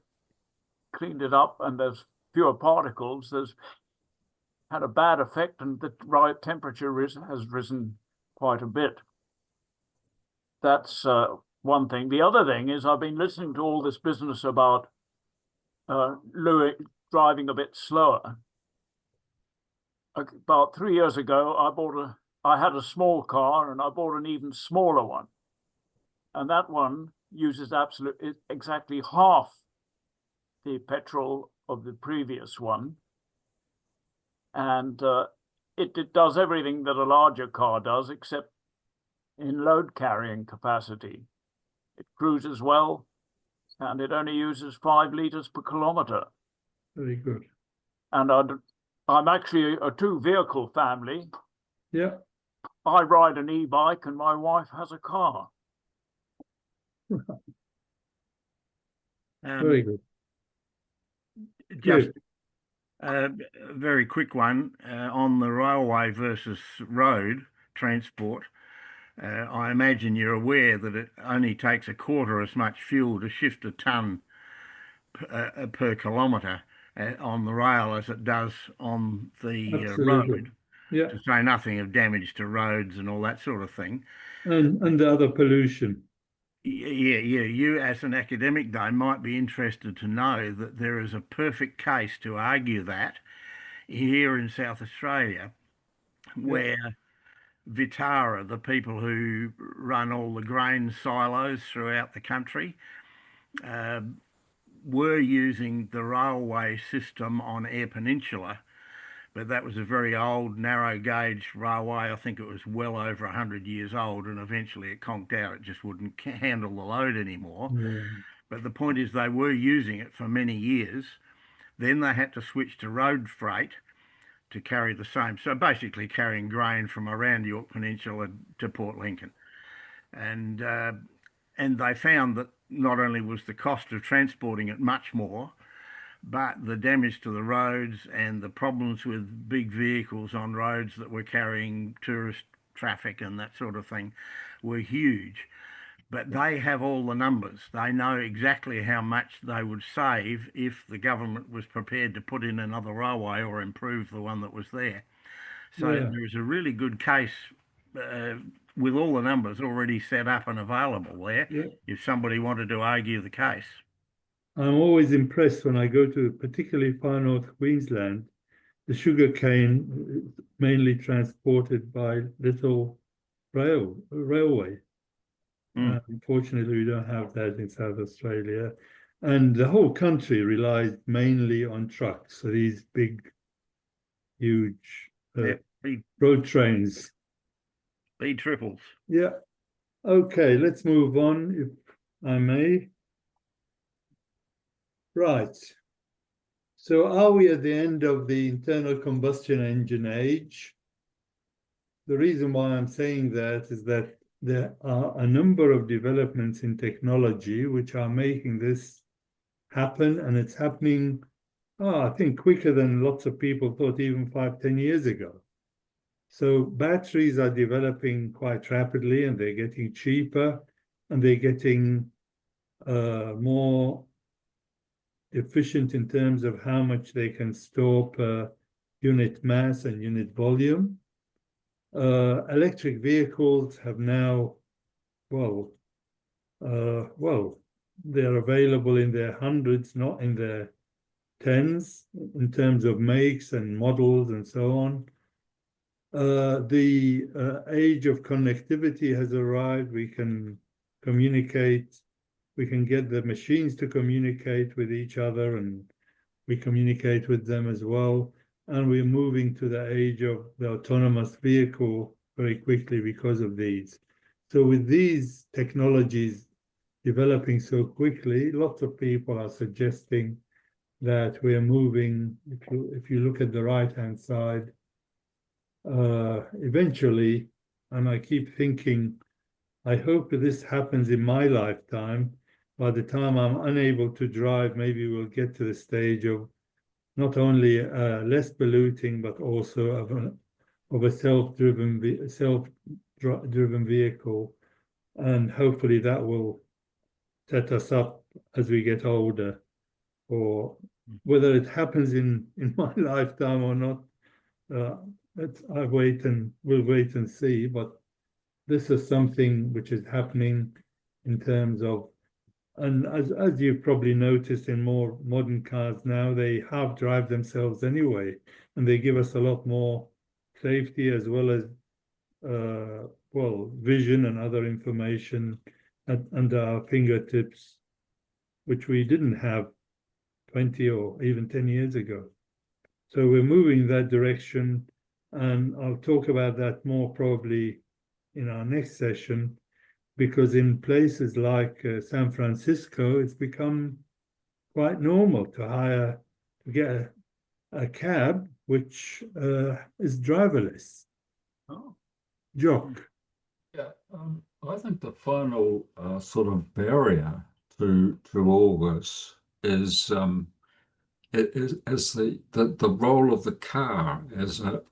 cleaned it up and there's fewer particles, there's had a bad effect, and the right temperature has risen quite a bit. That's one thing. The other thing is I've been listening to all this business about driving a bit slower. About 3 years ago, I had a small car and I bought an even smaller one. And that one uses exactly half the petrol of the previous one. And it does everything that a larger car does, except in load carrying capacity. It cruises well, and it only uses 5 litres per kilometre. Very good. And I'm actually a 2-vehicle family. Yeah. I ride an e-bike and my wife has a car. Very good. Just a very quick one on the railway versus road transport. I imagine you're aware that it only takes a quarter as much fuel to shift a tonne per kilometre on the rail as it does on the road. Yeah, to say nothing of damage to roads and all that sort of thing. and the other pollution. Yeah. You, as an academic, though, might be interested to know that there is a perfect case to argue that here in South Australia, where Vitara, the people who run all the grain silos throughout the country, uh, were using the railway system on Eyre Peninsula, but that was a very old narrow gauge railway. I think it was well over 100 years old, and eventually it conked out. It just wouldn't handle the load anymore. Yeah. But the point is, they were using it for many years. Then they had to switch to road freight to carry the same. So basically carrying grain from around York Peninsula to Port Lincoln. And they found that not only was the cost of transporting it much more, but the damage to the roads and the problems with big vehicles on roads that were carrying tourist traffic and that sort of thing were huge. But they have all the numbers. They know exactly how much they would save if the government was prepared to put in another railway or improve the one that was there. So Yeah. there's a really good case with all the numbers already set up and available there Yeah. if somebody wanted to argue the case. I'm always impressed when I go to particularly far north Queensland. The sugar cane is mainly transported by little railway. Unfortunately, we don't have that in South Australia. And the whole country relies mainly on trucks. So these big, huge road trains. B triples. Yeah. Okay, let's move on, if I may. Right. So are we at the end of the internal combustion engine age? The reason why I'm saying that is that there are a number of developments in technology which are making this happen, and it's happening, I think, quicker than lots of people thought even 5-10 years ago. So batteries are developing quite rapidly, and they're getting cheaper, and they're getting more efficient in terms of how much they can store per unit mass and unit volume. Electric vehicles have now, they're available in their hundreds, not in their tens, in terms of makes and models and so on. The age of connectivity has arrived. We can communicate. We can get the machines to communicate with each other, and we communicate with them as well. And we're moving to the age of the autonomous vehicle very quickly because of these. So with these technologies developing so quickly, lots of people are suggesting that we're moving, if you look at the right-hand side, eventually, and I keep thinking, I hope that this happens in my lifetime. By the time I'm unable to drive, maybe we'll get to the stage of not only less polluting, but also of a self-driven vehicle, and hopefully that will set us up as we get older. Or whether it happens in my lifetime or not, we'll wait and see. But this is something which is happening in terms of, and as you've probably noticed in more modern cars now, they half drive themselves anyway, and they give us a lot more safety as well as vision and other information under our fingertips, which we didn't have 20 or even 10 years ago. So we're moving in that direction, and I'll talk about that more probably in our next session, because in places like San Francisco, it's become quite normal to get a cab which is driverless. Oh. Jock. Yeah, I think the final sort of barrier to all this is the role of the car as a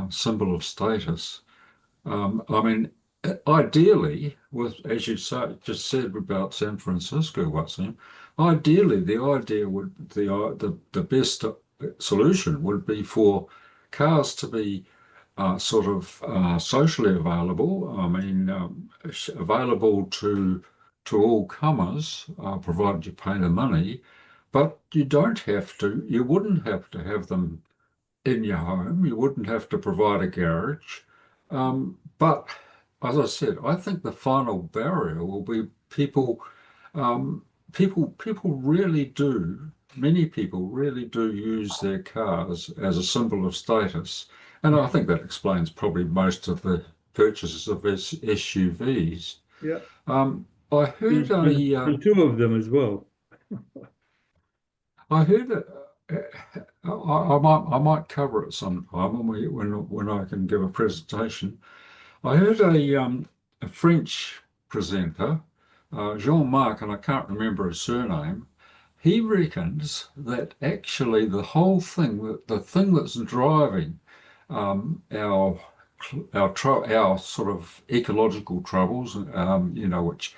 symbol of status. I mean, ideally, as you just said about San Francisco, Wasim, ideally the best solution would be for cars to be sort of socially available. I mean, available to all comers, provided you pay the money. But you don't have to. You wouldn't have to have them in your home. You wouldn't have to provide a garage. But as I said, I think the final barrier will be people. People really do. Many people really do use their cars as a symbol of status, and I think that explains probably most of the purchases of SUVs. Yeah. I heard and two of them as well. I heard I might cover it sometime when I can give a presentation. I heard a French presenter, Jean-Marc, and I can't remember his surname. He reckons that actually the whole thing, the thing that's driving our sort of ecological troubles, you know, which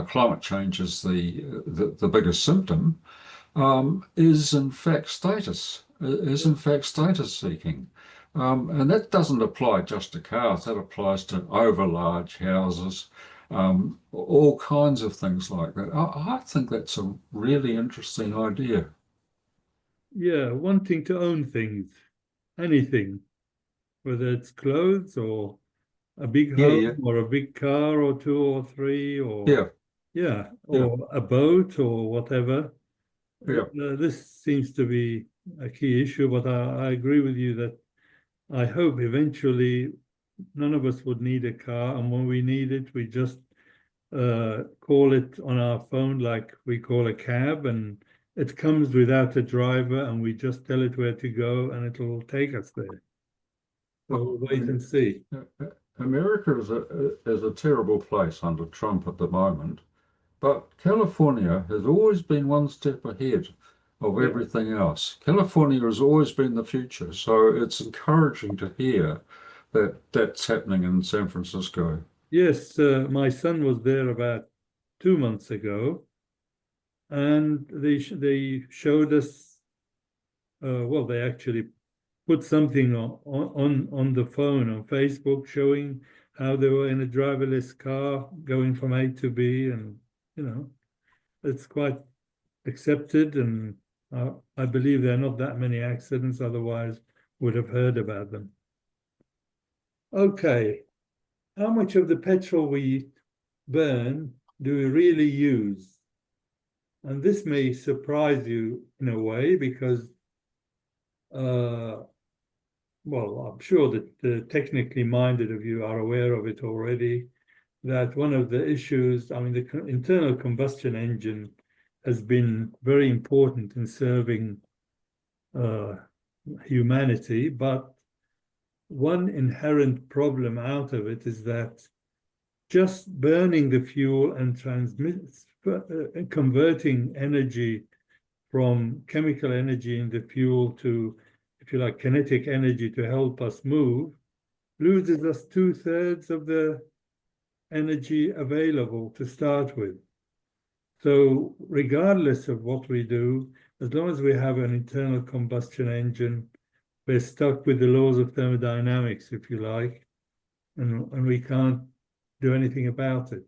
climate change is the biggest symptom, is in fact status seeking. And that doesn't apply just to cars, that applies to over large houses, all kinds of things like that. I think that's a really interesting idea. Yeah, wanting to own things, anything, whether it's clothes or a big home or a big car or two or three or or a boat or whatever. This seems to be a key issue, but I agree with you that I hope eventually none of us would need a car, and when we need it, we just call it on our phone like we call a cab, and it comes without a driver, and we just tell it where to go, and it'll take us there. So we'll wait and see. America is a terrible place under Trump at the moment, but California has always been one step ahead of everything else. California has always been the future, so it's encouraging to hear that that's happening in San Francisco. Yes, my son was there about 2 months ago, and they showed us. Well, they actually put something on the phone on Facebook showing how they were in a driverless car going from A to B, and you know, it's quite accepted, and I believe there are not that many accidents, otherwise would have heard about them. Okay, how much of the petrol we burn do we really use? And this may surprise you in a way because, well, I'm sure that the technically minded of you are aware of it already, that one of the issues, I mean, the internal combustion engine has been very important in serving humanity, but one inherent problem out of it is that just burning the fuel and converting energy from chemical energy in the fuel to, if you like, kinetic energy to help us move, loses us 2/3 of the energy available to start with. So regardless of what we do, as long as we have an internal combustion engine, we're stuck with the laws of thermodynamics, if you like, and we can't do anything about it.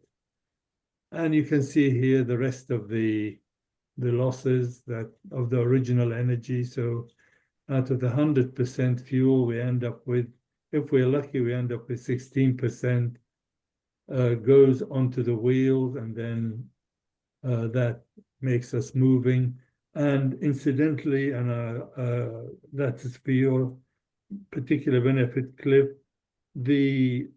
And you can see here the rest of the losses that of the original energy. So out of the 100% fuel, we end up with, if we're lucky, we end up with 16% goes onto the wheels, and then that makes us moving. And incidentally, and that is for your particular benefit, Cliff, the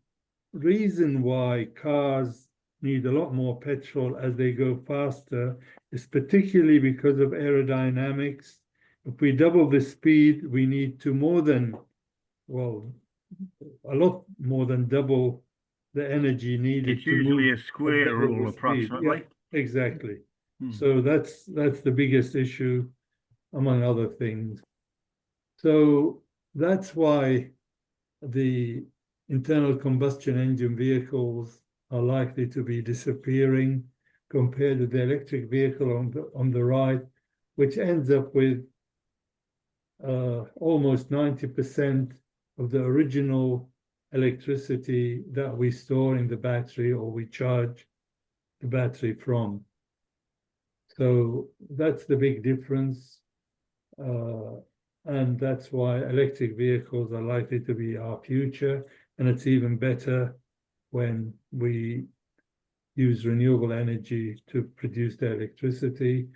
reason why cars need a lot more petrol as they go faster is particularly because of aerodynamics. If we double the speed, we need to a lot more than double the energy needed. It's usually a square rule, approximately. Yeah, exactly. So that's the biggest issue, among other things. So that's why the internal combustion engine vehicles are likely to be disappearing compared to the electric vehicle on the right, which ends up with almost 90% of the original electricity that we store in the battery or we charge the battery from. So that's the big difference. And that's why electric vehicles are likely to be our future. And it's even better when we use renewable energy to produce the electricity.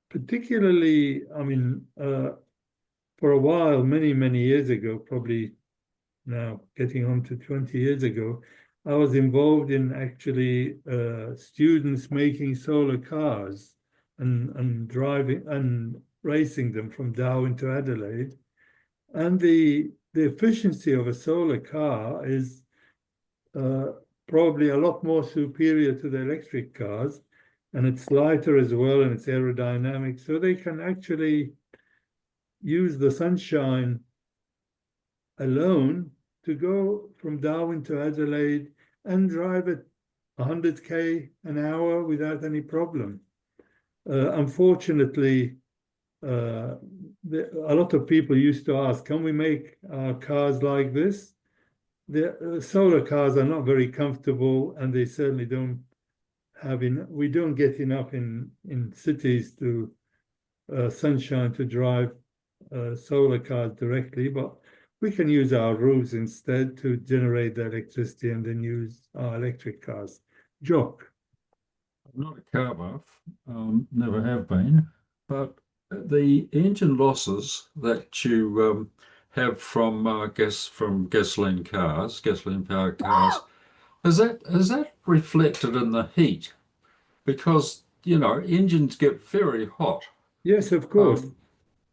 Particularly, I mean, for a while, many years ago, probably now getting on to 20 years ago, I was involved in actually students making solar cars and driving and racing them from Darwin to Adelaide. And the efficiency of a solar car is probably a lot more superior to the electric cars, and it's lighter as well, and it's aerodynamic, so they can actually use the sunshine alone to go from Darwin to Adelaide and drive at 100k an hour without any problem. Unfortunately, a lot of people used to ask, can we make cars like this? The solar cars are not very comfortable, and they certainly don't have we don't get enough in cities to sunshine to drive solar cars directly, but we can use our roofs instead to generate the electricity and then use our electric cars. Jock. I'm not a car buff, never have been, but the engine losses that you have from gasoline powered cars, is that reflected in the heat? Because you know engines get very hot. Yes, of course.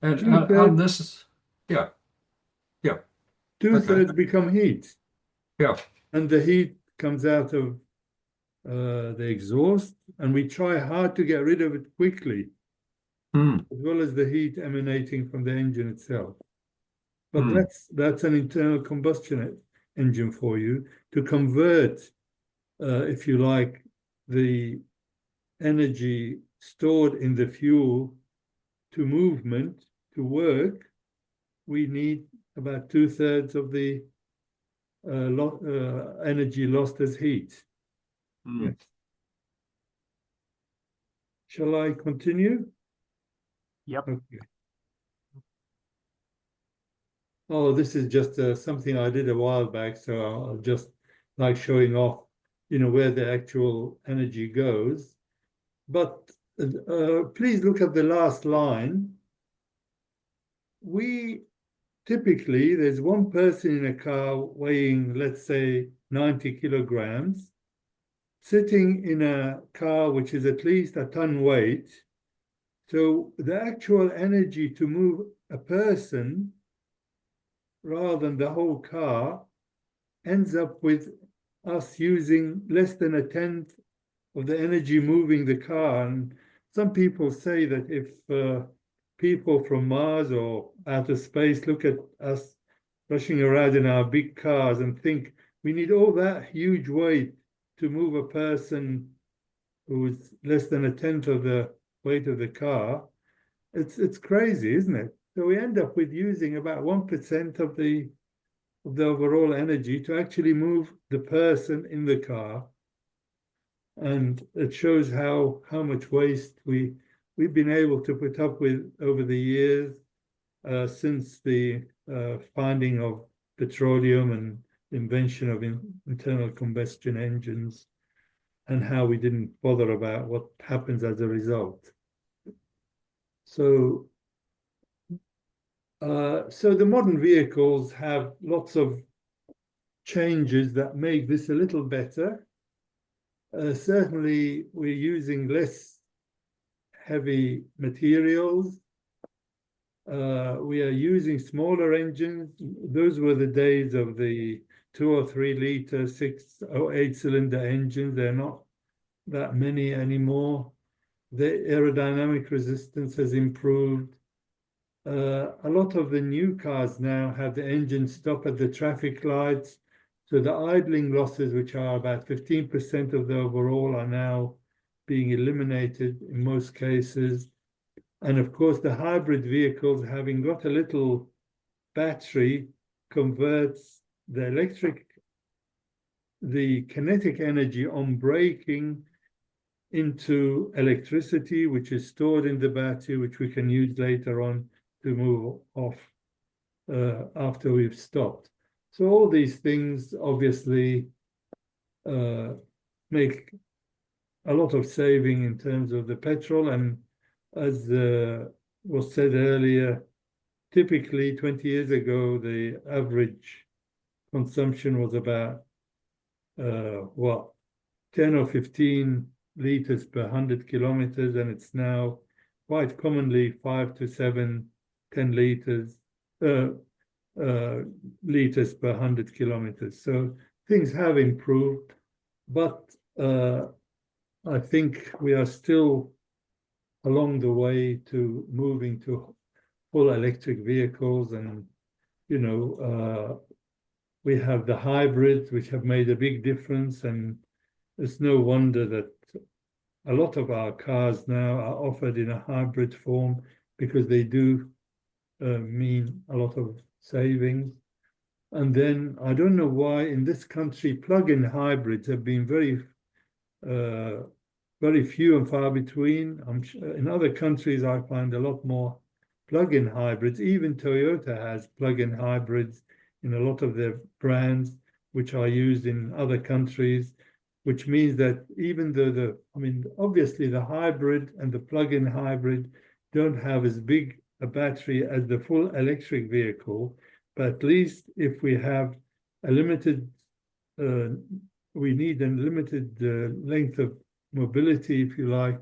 And two-thirds yeah. Two-thirds become heat. Yeah. And the heat comes out of the exhaust, and we try hard to get rid of it quickly, as well as the heat emanating from the engine itself. But that's an internal combustion engine for you to convert, if you like, the energy stored in the fuel to movement, to work. We need about 2/3 of the energy lost as heat. Yes. Shall I continue? Yep. Okay. Oh, this is just something I did a while back, so I'll just like showing off, you know, where the actual energy goes. But please look at the last line. Typically, there's one person in a car weighing, let's say, 90 kilograms, sitting in a car which is at least a ton weight. So the actual energy to move a person rather than the whole car ends up with us using less than 1/10 of the energy moving the car. And some people say that if people from Mars or outer space look at us rushing around in our big cars and think we need all that huge weight to move a person who is less than 1/10 of the weight of the car, it's crazy, isn't it? So we end up with using about 1% of the overall energy to actually move the person in the car. And it shows how much waste we've been able to put up with over the years since the finding of petroleum and invention of internal combustion engines, and how we didn't bother about what happens as a result. So the modern vehicles have lots of changes that make this a little better. Certainly, we're using less heavy materials. We are using smaller engines. Those were the days of the 2 or 3 liter, 6 or 8 cylinder engines. They're not that many anymore. The aerodynamic resistance has improved. A lot of the new cars now have the engine stop at the traffic lights. So the idling losses, which are about 15% of the overall, are now being eliminated in most cases. And of course, the hybrid vehicles, having got a little battery converts the kinetic energy on braking into electricity, which is stored in the battery, which we can use later on to move off after we've stopped. So all these things obviously make a lot of saving in terms of the petrol. And as was said earlier, typically 20 years ago, the average consumption was about 10 or 15 liters per 100 kilometers, and it's now quite commonly 5 to 7, 10 liters liters per 100 kilometers. So things have improved, but I think we are still along the way to moving to full electric vehicles. And we have the hybrids, which have made a big difference, and it's no wonder that a lot of our cars now are offered in a hybrid form, because they do mean a lot of savings. And then I don't know why in this country plug-in hybrids have been very few and far between. In other countries I find a lot more plug-in hybrids. Even Toyota has plug-in hybrids in a lot of their brands, which are used in other countries, which means that even though obviously the hybrid and the plug-in hybrid don't have as big a battery as the full electric vehicle, but at least if we have a limited, we need a limited length of mobility, if you like,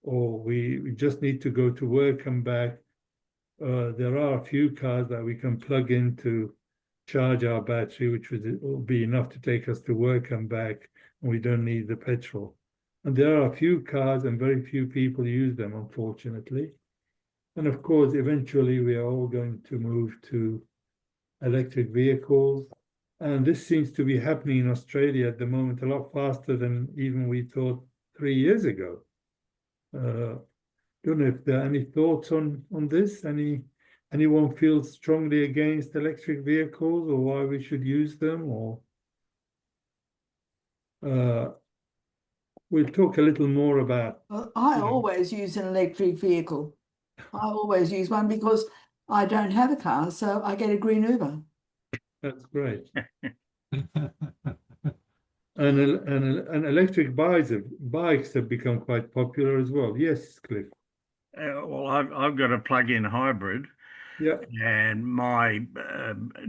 or we just need to go to work and back, there are a few cars that we can plug in to charge our battery, which will be enough to take us to work and back, and we don't need the petrol. And there are a few cars and very few people use them, unfortunately. And of course, eventually we are all going to move to electric vehicles. And this seems to be happening in Australia at the moment a lot faster than even we thought 3 years ago. Don't know if there are any thoughts on this. Anyone feels strongly against electric vehicles, or why we should use them? Or we'll talk a little more about. Well, I always use an electric vehicle. I always use one because I don't have a car, so I get a green Uber. That's great. And electric bikes have become quite popular as well. Yes, Cliff. Well, I've got a plug-in hybrid. Yeah. And my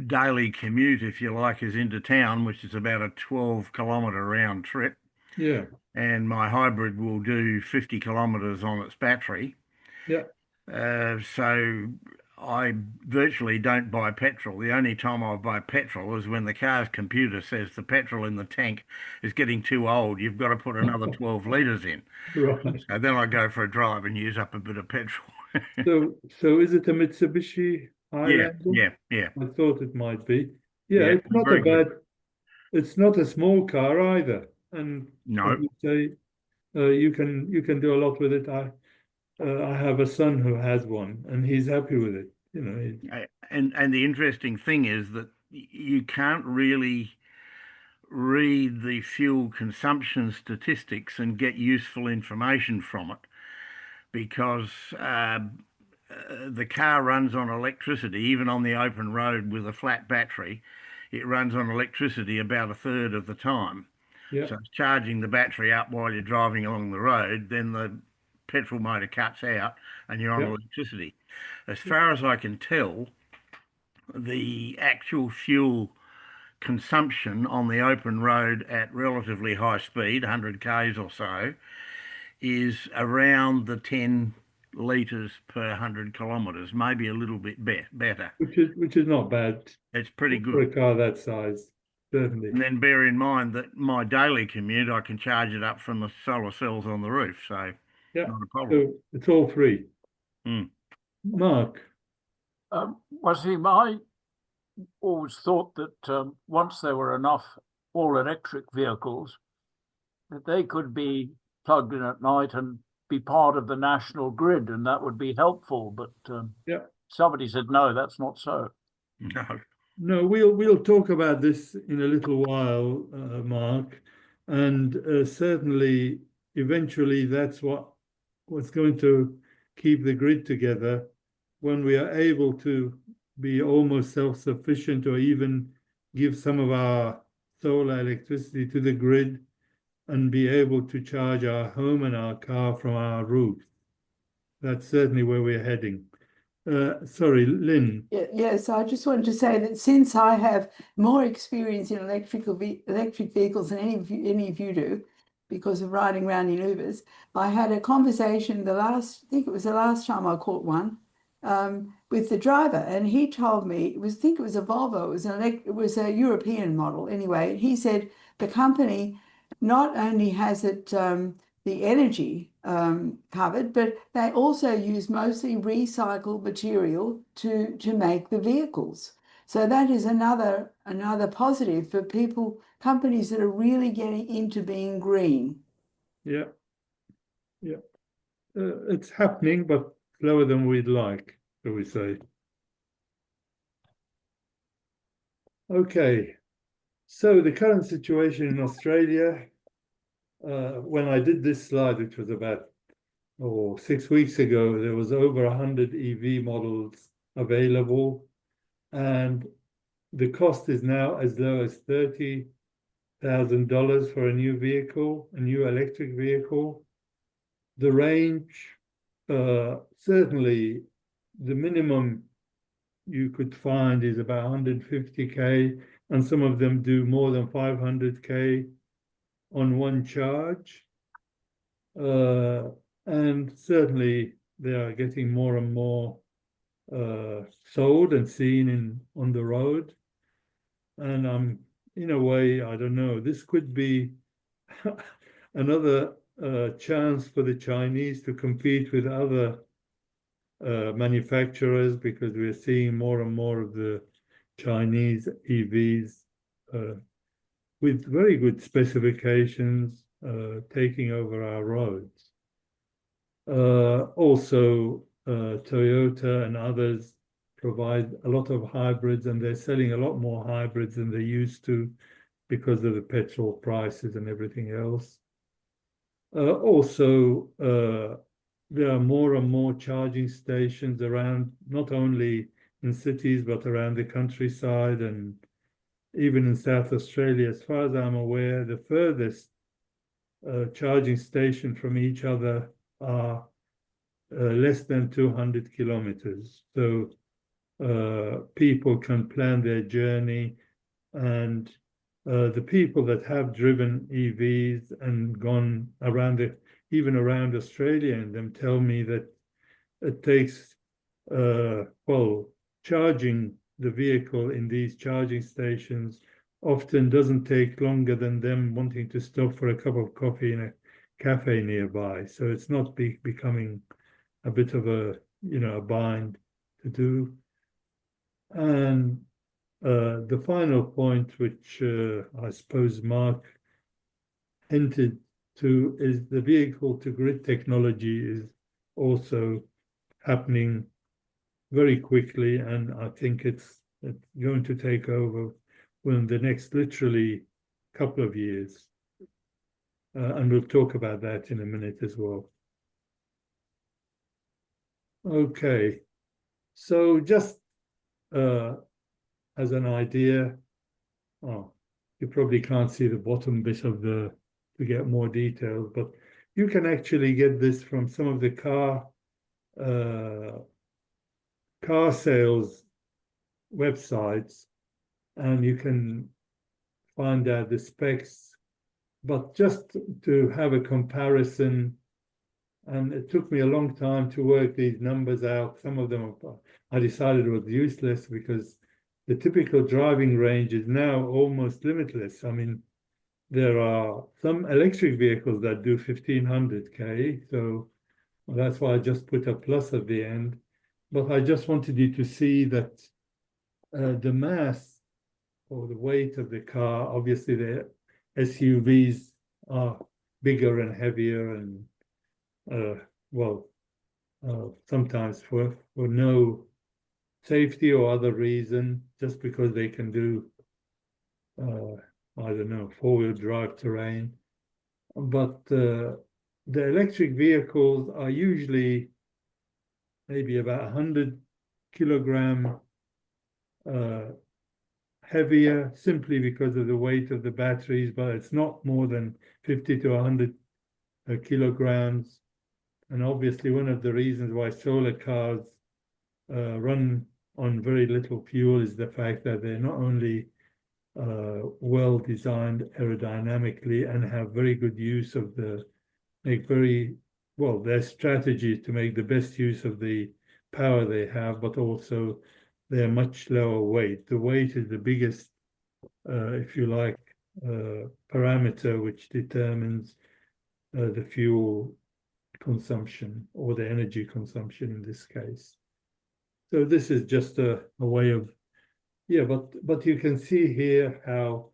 daily commute, if you like, is into town, which is about a 12-kilometre round trip. Yeah. And my hybrid will do 50 kilometres on its battery. Yeah. So I virtually don't buy petrol. The only time I buy petrol is when the car's computer says the petrol in the tank is getting too old. You've got to put another 12 litres in. Right. So then I go for a drive and use up a bit of petrol. So is it a Mitsubishi Highlander? Yeah. I thought it might be. Yeah, Yeah, it's not very a bad. good. It's not a small car either, and No. as you say, you can do a lot with it. I have a son who has one, and he's happy with it. And the interesting thing is that you can't really read the fuel consumption statistics and get useful information from it, because the car runs on electricity. Even on the open road with a flat battery, it runs on electricity about a third of the time. Yeah. So it's charging the battery up while you're driving along the road, then the petrol motor cuts out and you're on electricity. As far as I can tell, the actual fuel consumption on the open road at relatively high speed, 100 k's or so, is around the 10 litres per 100 kilometres, maybe a little bit better. Which is not bad. It's pretty good for a car that size, certainly. And then bear in mind that my daily commute, I can charge it up from the solar cells on the roof, so Yeah. not a problem. So it's all free. Mm. Mark. Wasim, I always thought that once there were enough all-electric vehicles, that they could be plugged in at night and be part of the national grid, and that would be helpful. But somebody said, no, that's not so. No. No, we'll talk about this in a little while, Mark, and certainly eventually that's what's going to keep the grid together when we are able to be almost self-sufficient or even give some of our solar electricity to the grid and be able to charge our home and our car from our roof. That's certainly where we're heading. Sorry, Lynn. Yes, I just wanted to say that since I have more experience in electric vehicles than any of you do, because of riding around in Ubers, I had a conversation I think it was the last time I caught one, with the driver, and he told me I think it was a Volvo, it was a European model anyway. He said the company not only has it the energy covered, but they also use mostly recycled material to make the vehicles. So that is another positive for companies that are really getting into being green. Yeah, yeah. It's happening, but slower than we'd like, shall we say. Okay, so the current situation in Australia, when I did this slide, which was about 6 weeks ago, there was over 100 EV models available, and the cost is now as low as $30,000 for a new vehicle, a new electric vehicle. The range, certainly the minimum you could find is about 150k, and some of them do more than 500k on one charge. And certainly they are getting more and more sold and seen on the road. And in a way, I don't know, this could be another chance for the Chinese to compete with other manufacturers, because we're seeing more and more of the Chinese EVs with very good specifications taking over our roads. Also, Toyota and others provide a lot of hybrids, and they're selling a lot more hybrids than they used to because of the petrol prices and everything else. Also, there are more and more charging stations around, not only in cities, but around the countryside, and even in South Australia. As far as I'm aware, the furthest charging station from each other are less than 200 kilometers. So people can plan their journey, and the people that have driven EVs and gone even around Australia, and them tell me that it takes, charging the vehicle in these charging stations often doesn't take longer than them wanting to stop for a cup of coffee in a cafe nearby. So it's not becoming a bit of a bind to do. And the final point, which I suppose Mark hinted to, is the vehicle to grid technology is also happening very quickly, and I think it's going to take over within the next literally couple of years. And we'll talk about that in a minute as well. Okay, so just as an idea, you probably can't see the bottom bit to get more details, but you can actually get this from some of the car sales websites, and you can find out the specs. But just to have a comparison, and it took me a long time to work these numbers out. Some of them I decided was useless, because the typical driving range is now almost limitless. I mean, there are some electric vehicles that do 1500k, so that's why I just put a plus at the end. But I just wanted you to see that the mass or the weight of the car, obviously the SUVs are bigger and heavier, and sometimes for no safety or other reason, just because they can do, I don't know, four-wheel drive terrain. But the electric vehicles are usually maybe about 100 kilogram heavier, simply because of the weight of the batteries, but it's not more than 50 to 100 kilograms. And obviously one of the reasons why solar cars run on very little fuel is the fact that they're not only well designed aerodynamically and have very good use of their strategy to make the best use of the power they have, but also they're much lower weight. The weight is the biggest, if you like, parameter which determines the fuel consumption or the energy consumption in this case. So this is just a way of, yeah, but you can see here how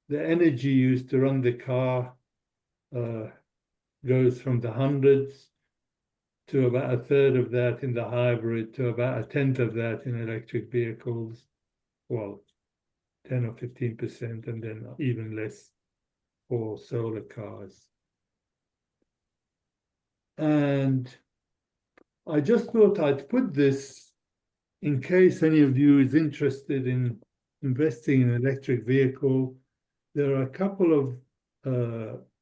the energy used to run the car goes from the hundreds to about a third of that in the hybrid, to about a tenth of that in electric vehicles. Well, 10 or 15%, and then even less for solar cars. And I just thought I'd put this in case any of you is interested in investing in an electric vehicle. There are a couple of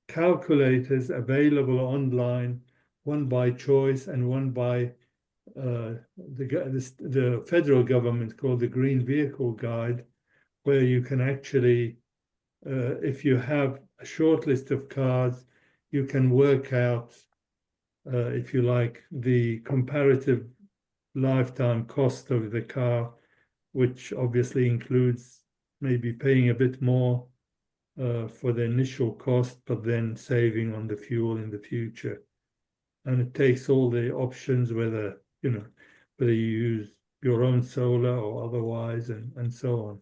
calculators available online, one by choice and one by the federal government, called the Green Vehicle Guide, where you can actually, if you have a short list of cars, you can work out, if you like, the comparative lifetime cost of the car, which obviously includes maybe paying a bit more for the initial cost, but then saving on the fuel in the future. And it takes all the options, whether you use your own solar or otherwise, and so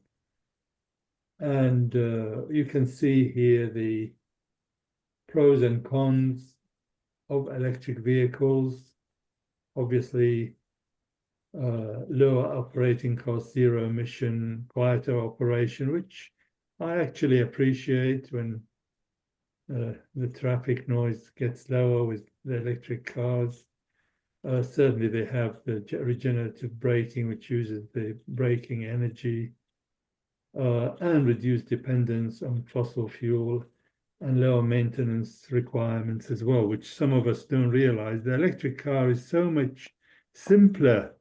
on. And you can see here the pros and cons of electric vehicles. Obviously, lower operating costs, zero emission, quieter operation, which I actually appreciate when the traffic noise gets lower with the electric cars. Certainly they have the regenerative braking, which uses the braking energy, and reduced dependence on fossil fuel, and lower maintenance requirements as well, which some of us don't realize. The electric car is so much simpler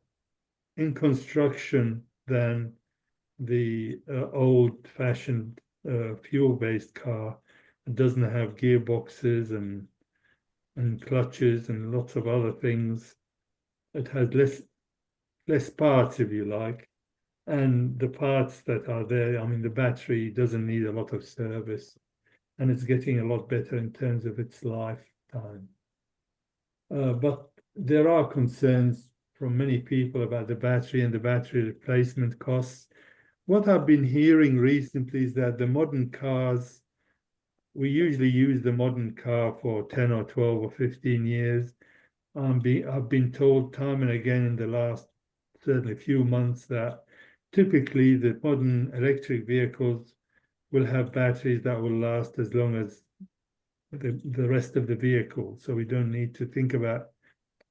in construction than the old-fashioned fuel-based car. It doesn't have gearboxes and clutches and lots of other things. It has less parts, if you like. And the parts that are there, I mean, the battery doesn't need a lot of service, and it's getting a lot better in terms of its lifetime. But there are concerns from many people about the battery and the battery replacement costs. What I've been hearing recently is that the modern cars, we usually use the modern car for 10 or 12 or 15 years. I've been told time and again in the last certainly few months that typically the modern electric vehicles will have batteries that will last as long as the rest of the vehicle. So we don't need to think about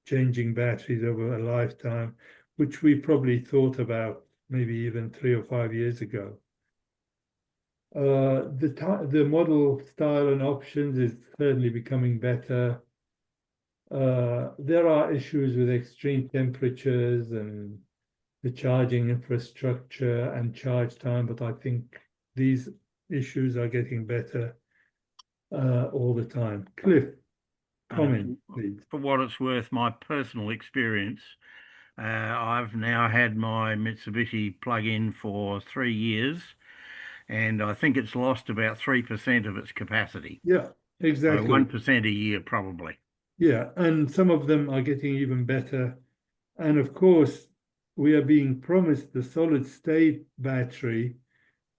changing batteries over a lifetime, which we probably thought about maybe even 3 or 5 years ago. The model style and options is certainly becoming better. There are issues with extreme temperatures and the charging infrastructure and charge time, but I think these issues are getting better all the time. Cliff, comment, please. For what it's worth, my personal experience, I've now had my Mitsubishi plug-in for 3 years, and I think it's lost about 3% of its capacity. Yeah, exactly. So 1% a year, probably. Yeah, and some of them are getting even better. And of course, we are being promised the solid-state battery,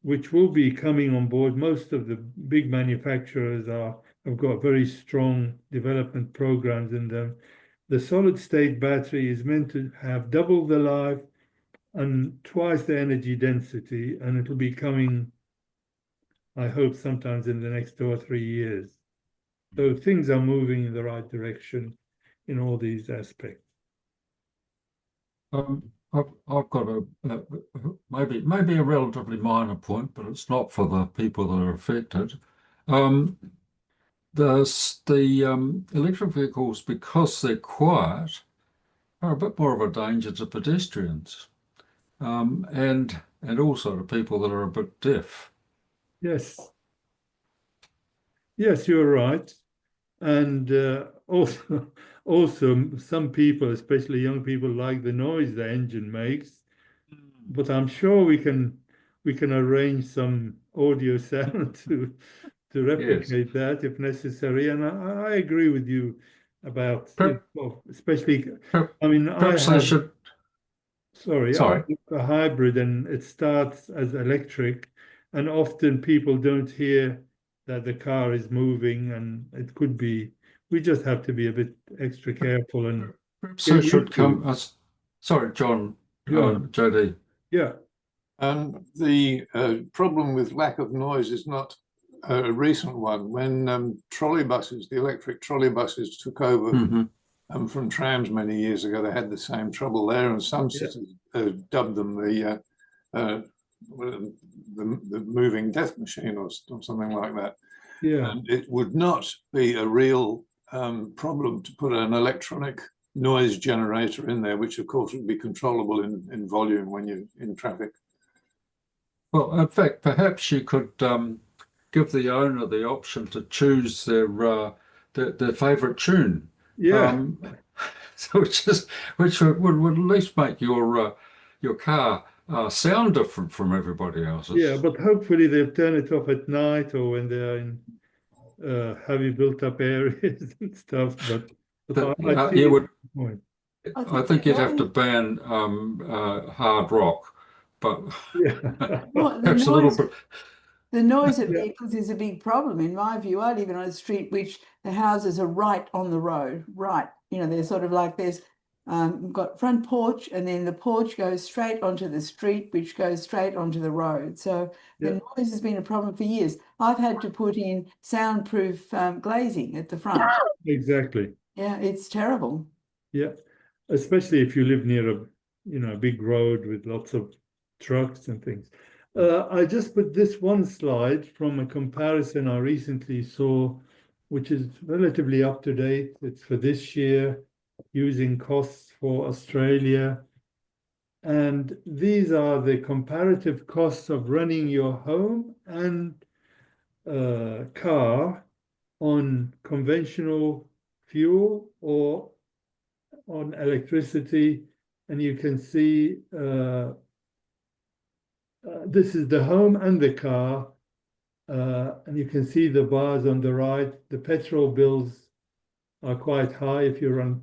which will be coming on board. Most of the big manufacturers have got very strong development programs in them. The solid-state battery is meant to have double the life and twice the energy density, and it'll be coming, I hope, sometimes in the next 2 or 3 years. So things are moving in the right direction in all these aspects. I've got maybe a relatively minor point, but it's not for the people that are affected. The electric vehicles, because they're quiet, are a bit more of a danger to pedestrians, and also to people that are a bit deaf. Yes. Yes, you're right. And also some people, especially young people, like the noise the engine makes. But I'm sure we can arrange some audio sound to replicate that if necessary. And I agree with you about it, well, especially. I mean, Perhaps they should. Sorry, I have a hybrid, and it starts as electric, and often people don't hear that the car is moving, and it could be. We just have to be a bit extra careful and Perhaps they should come. Sorry, John, JD. Yeah. The problem with lack of noise is not a recent one. When the electric trolleybuses took over from trams many years ago, they had the same trouble there, and some cities dubbed them the moving death machine or something like that. Yeah. And it would not be a real problem to put an electronic noise generator in there, which of course would be controllable in volume when you're in traffic. Well, in fact, perhaps you could give the owner the option to choose their favourite tune. Yeah. So which would at least make your car sound different from everybody else's. Yeah, but hopefully they'll turn it off at night or when they're in heavy built-up areas and stuff. But I see your point. I think you'd have to ban hard rock, but perhaps a little bit. The noise of vehicles is a big problem in my view. I live on a street which the houses are right on the road, right. You know, they're sort of like there's got front porch, and then the porch goes straight onto the street, which goes straight onto the road. So the noise has been a problem for years. I've had to put in soundproof glazing at the front. Exactly. Yeah, it's terrible. Yeah, especially if you live near a big road with lots of trucks and things. I just put this one slide from a comparison I recently saw, which is relatively up to date. It's for this year, using costs for Australia. And these are the comparative costs of running your home and car on conventional fuel or on electricity. And you can see this is the home and the car, and you can see the bars on the right. The petrol bills are quite high if you run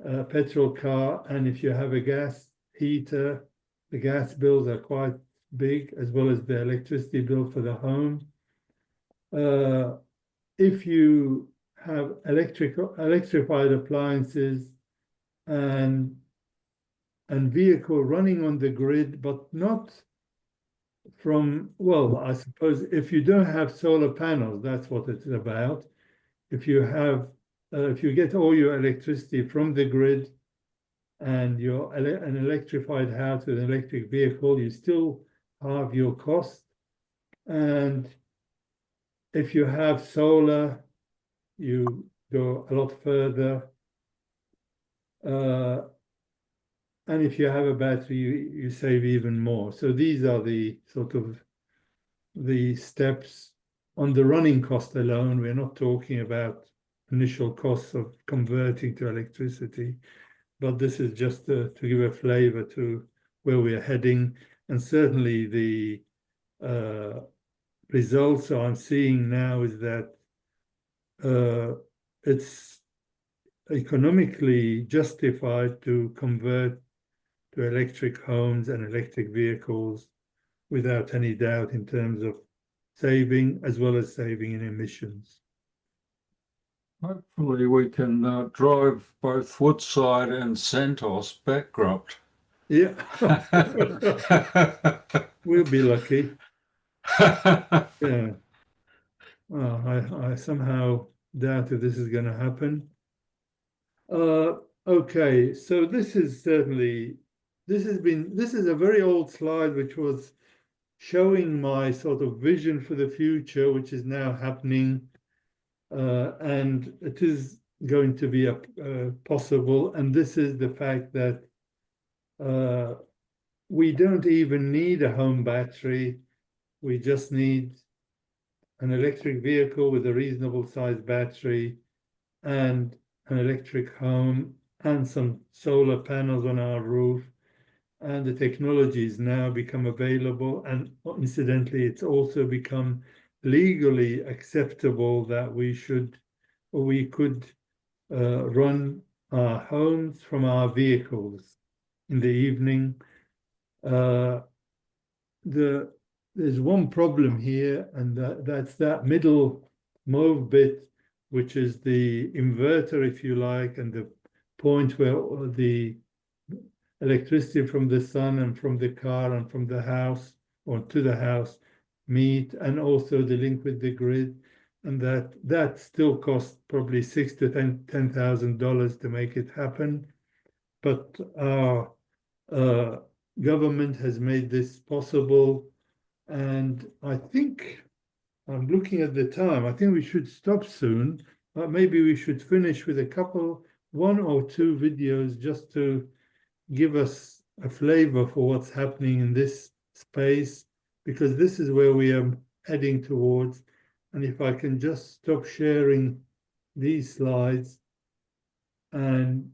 a petrol car, and if you have a gas heater, the gas bills are quite big, as well as the electricity bill for the home. If you have electrified appliances and vehicle running on the grid, but not from, well, I suppose if you don't have solar panels, that's what it's about. If you have, if you get all your electricity from the grid and you're an electrified house with an electric vehicle, you still have your cost. And if you have solar, you go a lot further. And if you have a battery, you save even more. So these are the sort of the steps on the running cost alone. We're not talking about initial costs of converting to electricity, but this is just to give a flavor to where we're heading. And certainly the results I'm seeing now is that it's economically justified to convert to electric homes and electric vehicles without any doubt in terms of saving as well as saving in emissions. Hopefully we can drive both Woodside and Santos bankrupt Yeah. We'll be lucky. Yeah. I somehow doubt if this is going to happen. Okay, so this is certainly, this is a very old slide which was showing my sort of vision for the future, which is now happening, and it is going to be possible. And this is the fact that we don't even need a home battery. We just need an electric vehicle with a reasonable sized battery and an electric home and some solar panels on our roof. And the technology has now become available. And incidentally, it's also become legally acceptable that we could run our homes from our vehicles in the evening. There's one problem here, and that's that middle mauve bit, which is the inverter, if you like, and the point where the electricity from the sun and from the car and from the house or to the house meet, and also the link with the grid. And that still costs probably $6,000 to $10,000 to make it happen. But our government has made this possible. And I think, I'm looking at the time, I think we should stop soon, but maybe we should finish with one or two videos just to give us a flavor for what's happening in this space, because this is where we are heading towards. And if I can just stop sharing these slides and